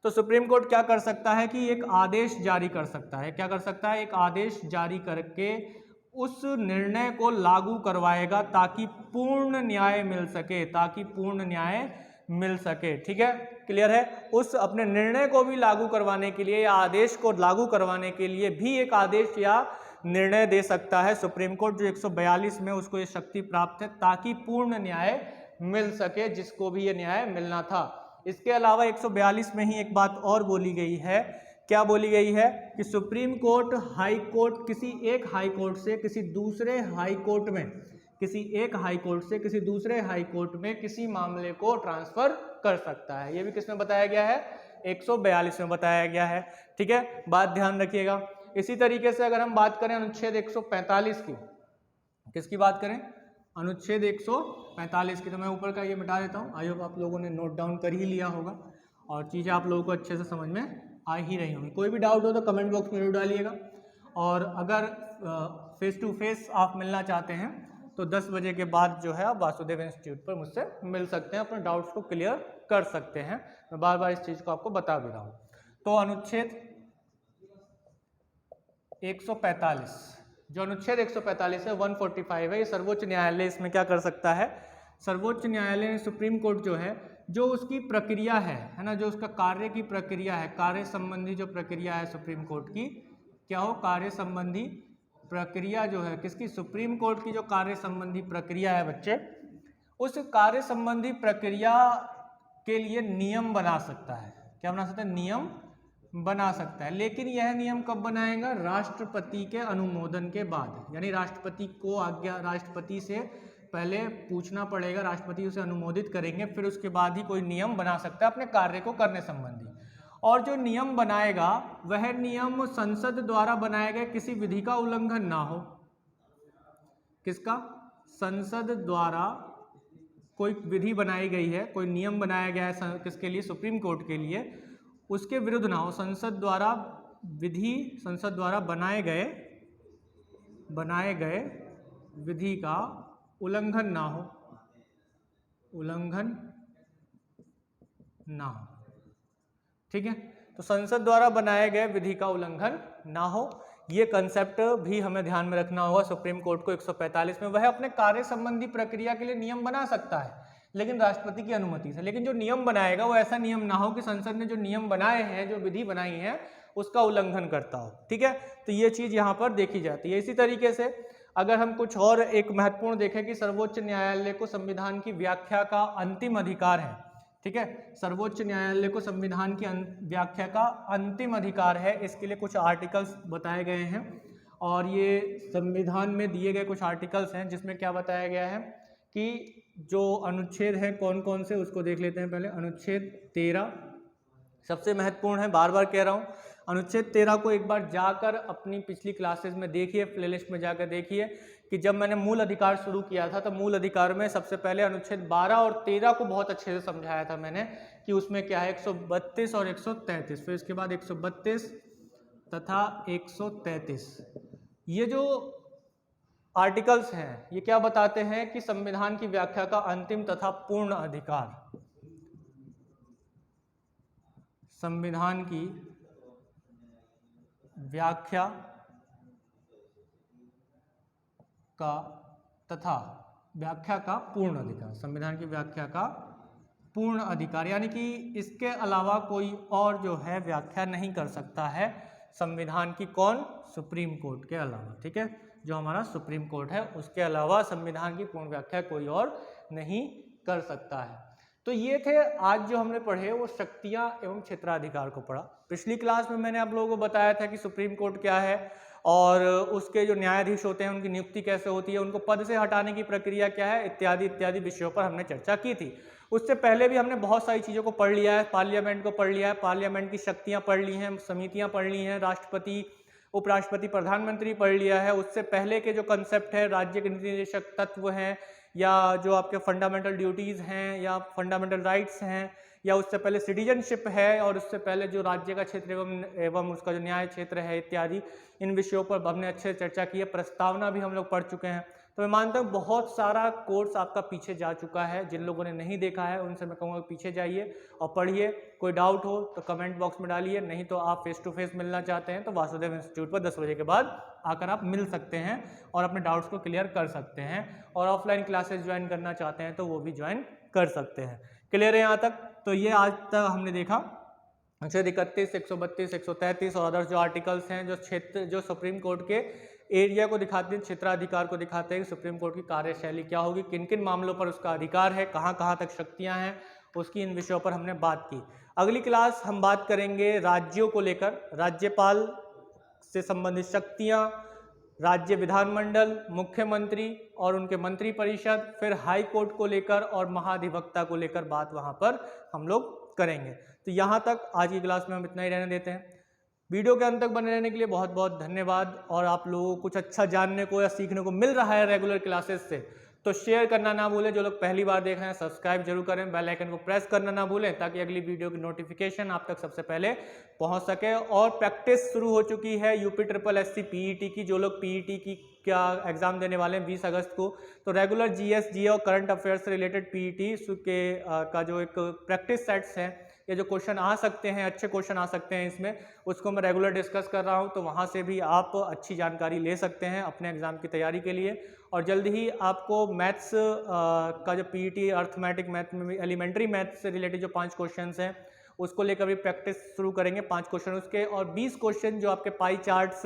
तो सुप्रीम कोर्ट क्या कर सकता है कि एक आदेश जारी कर सकता है। क्या कर सकता है, एक आदेश जारी करके उस निर्णय को लागू करवाएगा ताकि पूर्ण न्याय मिल सके, ताकि पूर्ण न्याय मिल सके, ठीक है, क्लियर है। उस अपने निर्णय को भी लागू करवाने के लिए या आदेश को लागू करवाने के लिए भी एक आदेश या निर्णय दे सकता है सुप्रीम कोर्ट, जो 142 में उसको ये शक्ति प्राप्त है ताकि पूर्ण न्याय मिल सके जिसको भी ये न्याय मिलना था। इसके अलावा 142 में ही एक बात और बोली गई है, क्या बोली गई है कि सुप्रीम कोर्ट हाई कोर्ट किसी एक हाई कोर्ट से किसी दूसरे हाई कोर्ट में, किसी एक हाई कोर्ट से किसी दूसरे हाई कोर्ट में किसी मामले को ट्रांसफर कर सकता है। ये भी किसमें बताया गया है, 142 में बताया गया है, ठीक है, बात ध्यान रखिएगा। इसी तरीके से अगर हम बात करें अनुच्छेद 145 की, किसकी बात करें, अनुच्छेद 145 की, तो मैं ऊपर का ये मिटा देता हूँ। आई होप आप लोगों ने नोट डाउन कर ही लिया होगा और चीज़ें आप लोगों को अच्छे से समझ में आ ही रही होंगी। कोई भी डाउट हो तो कमेंट बॉक्स में जरूर डालिएगा, और अगर फेस टू फेस आप मिलना चाहते हैं तो 10 बजे के बाद जो है आप वासुदेव इंस्टीट्यूट पर मुझसे मिल सकते हैं, अपने डाउट्स को क्लियर कर सकते हैं। मैं बार बार इस चीज़ को आपको बता भी रहा हूँ। तो अनुच्छेद 145, जो अनुच्छेद 145 है, 145 है, ये सर्वोच्च न्यायालय इसमें क्या कर सकता है, सर्वोच्च न्यायालय सुप्रीम कोर्ट जो है, जो उसकी प्रक्रिया है ना, जो उसका कार्य की प्रक्रिया है, कार्य संबंधी जो प्रक्रिया है सुप्रीम कोर्ट की, क्या हो, कार्य संबंधी प्रक्रिया जो है किसकी, सुप्रीम कोर्ट की जो कार्य संबंधी प्रक्रिया है बच्चे, उस कार्य संबंधी प्रक्रिया के लिए नियम बना सकता है। क्या बना सकता है, नियम बना सकता है। लेकिन यह नियम कब बनाएगा, राष्ट्रपति के अनुमोदन के बाद, यानी राष्ट्रपति को आज्ञा, राष्ट्रपति से पहले पूछना पड़ेगा, राष्ट्रपति उसे अनुमोदित करेंगे, फिर उसके बाद ही कोई नियम बना सकता है अपने कार्य को करने संबंधी। और जो नियम बनाएगा वह नियम संसद द्वारा बनाए गए किसी विधि का उल्लंघन ना हो। किसका, संसद द्वारा कोई विधि बनाई गई है, कोई नियम बनाया गया है किसके लिए, सुप्रीम कोर्ट के लिए, उसके विरुद्ध ना हो, संसद द्वारा बनाए गए विधि का उल्लंघन ना हो, ठीक है। तो संसद द्वारा बनाए गए विधि का उल्लंघन ना हो, ये कंसेप्ट भी हमें ध्यान में रखना होगा। सुप्रीम कोर्ट को 145 में वह अपने कार्य संबंधी प्रक्रिया के लिए नियम बना सकता है, लेकिन राष्ट्रपति की अनुमति से। लेकिन जो नियम बनाएगा वो ऐसा नियम ना हो कि संसद ने जो नियम बनाए हैं, जो विधि बनाई है, उसका उल्लंघन करता हो, ठीक है। तो ये चीज यहाँ पर देखी जाती है। इसी तरीके से अगर हम कुछ और एक महत्वपूर्ण देखें कि सर्वोच्च न्यायालय को संविधान की व्याख्या का अंतिम अधिकार है, ठीक है। सर्वोच्च न्यायालय को संविधान की व्याख्या का अंतिम अधिकार है। इसके लिए कुछ आर्टिकल्स बताए गए हैं और ये संविधान में दिए गए कुछ आर्टिकल्स हैं, जिसमें क्या बताया गया है कि जो अनुच्छेद हैं कौन कौन से, उसको देख लेते हैं पहले। अनुच्छेद 13 सबसे महत्वपूर्ण है, बार बार कह रहा हूँ। अनुच्छेद 13 को एक बार जाकर अपनी पिछली क्लासेस में देखिए, प्लेलिस्ट में जाकर देखिए कि जब मैंने मूल अधिकार शुरू किया था तो मूल अधिकार में सबसे पहले अनुच्छेद 12 और 13 को बहुत अच्छे से समझाया था मैंने कि उसमें क्या है, 132 और 133, फिर इसके बाद 132 तथा 133। ये जो आर्टिकल्स हैं ये क्या बताते हैं कि संविधान की व्याख्या का अंतिम तथा पूर्ण अधिकार, संविधान की व्याख्या का तथा व्याख्या का पूर्ण अधिकार, संविधान की व्याख्या का पूर्ण अधिकार, यानी कि इसके अलावा कोई और जो है व्याख्या नहीं कर सकता है संविधान की। कौन? सुप्रीम कोर्ट के अलावा, ठीक है। जो हमारा सुप्रीम कोर्ट है उसके अलावा संविधान की पूर्ण व्याख्या कोई और नहीं कर सकता है। तो ये थे आज जो हमने पढ़े वो शक्तियां एवं क्षेत्राधिकार को पढ़ा। पिछली क्लास में मैंने आप लोगों को बताया था कि सुप्रीम कोर्ट क्या है और उसके जो न्यायाधीश होते हैं उनकी नियुक्ति कैसे होती है, उनको पद से हटाने की प्रक्रिया क्या है, इत्यादि इत्यादि विषयों पर हमने चर्चा की थी। उससे पहले भी हमने बहुत सारी चीज़ों को पढ़ लिया है, पार्लियामेंट को पढ़ लिया है, पार्लियामेंट की शक्तियाँ पढ़ ली हैं, समितियाँ पढ़ ली हैं, राष्ट्रपति, उपराष्ट्रपति, प्रधानमंत्री पढ़ लिया है। उससे पहले के जो कंसेप्ट है, राज्य के नीति निर्देशक तत्व हैं या जो आपके फंडामेंटल ड्यूटीज़ हैं या फंडामेंटल राइट्स हैं, या उससे पहले सिटीजनशिप है, और उससे पहले जो राज्य का क्षेत्र एवं उसका जो न्याय क्षेत्र है इत्यादि, इन विषयों पर हमने अच्छे चर्चा की है। प्रस्तावना भी हम लोग पढ़ चुके हैं। तो मैं मानता हूँ बहुत सारा कोर्स आपका पीछे जा चुका है। जिन लोगों ने नहीं देखा है उनसे मैं कहूँगा पीछे जाइए और पढ़िए। कोई डाउट हो तो कमेंट बॉक्स में डालिए, नहीं तो आप फेस टू फेस मिलना चाहते हैं तो वासुदेव इंस्टीट्यूट पर 10 बजे के बाद आकर आप मिल सकते हैं और अपने डाउट्स को क्लियर कर सकते हैं। और ऑफलाइन क्लासेस ज्वाइन करना चाहते हैं तो वो भी ज्वाइन कर सकते हैं। क्लियर है यहाँ तक? तो ये आज तक हमने देखा अनुच्छेद 31, 132, 133 और अदर्स जो आर्टिकल्स हैं जो सुप्रीम कोर्ट के एरिया को दिखाते हैं, क्षेत्राधिकार को दिखाते हैं कि सुप्रीम कोर्ट की कार्यशैली क्या होगी, किन किन मामलों पर उसका अधिकार है, कहाँ कहाँ तक शक्तियाँ हैं, उसकी इन विषयों पर हमने बात की। अगली क्लास हम बात करेंगे राज्यों को लेकर, राज्यपाल से संबंधित शक्तियाँ, राज्य विधानमंडल, मुख्यमंत्री और उनके मंत्री परिषद, फिर हाई कोर्ट को लेकर और महाधिवक्ता को लेकर बात वहाँ पर हम लोग करेंगे। तो यहाँ तक आज की क्लास में हम इतना ही रहने देते हैं। वीडियो के अंत तक बने रहने के लिए बहुत बहुत धन्यवाद। और आप लोगों को कुछ अच्छा जानने को या सीखने को मिल रहा है रेगुलर क्लासेस से तो शेयर करना ना भूलें। जो लोग पहली बार देख रहे हैं सब्सक्राइब जरूर करें, बेल आइकन को प्रेस करना ना भूलें ताकि अगली वीडियो की नोटिफिकेशन आप तक सबसे पहले पहुंच सके। और प्रैक्टिस शुरू हो चुकी है UPSSC PET की। जो लोग PET की क्या एग्जाम देने वाले हैं 20 अगस्त को, तो रेगुलर GS, GA और करंट अफेयर्स से रिलेटेड PET के का जो एक प्रैक्टिस सेट्स हैं, ये जो क्वेश्चन आ सकते हैं, अच्छे क्वेश्चन आ सकते हैं इसमें, उसको मैं रेगुलर डिस्कस कर रहा हूँ। तो वहाँ से भी आप अच्छी जानकारी ले सकते हैं अपने एग्जाम की तैयारी के लिए। और जल्द ही आपको मैथ्स का जो PET अर्थमेटिक मैथ में एलिमेंट्री मैथ से रिलेटेड जो 5 क्वेश्चन हैं उसको लेकर भी प्रैक्टिस शुरू करेंगे। 5 क्वेश्चन उसके और 20 क्वेश्चन जो आपके पाई चार्ट्स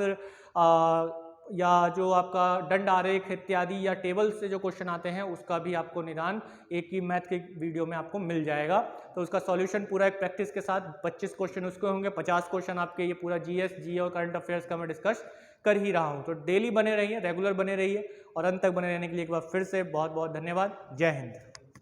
या जो आपका दंड आरेख इत्यादि या टेबल से जो क्वेश्चन आते हैं उसका भी आपको निदान एक ही मैथ के वीडियो में आपको मिल जाएगा। तो उसका सॉल्यूशन पूरा एक प्रैक्टिस के साथ 25 क्वेश्चन उसके होंगे, 50 क्वेश्चन आपके ये पूरा GS, GA और करंट अफेयर्स का मैं डिस्कस कर ही रहा हूँ। तो डेली बने रहिए, रेगुलर बने रहिए और अंत तक बने रहने के लिए एक बार फिर से बहुत बहुत धन्यवाद। जय हिंद।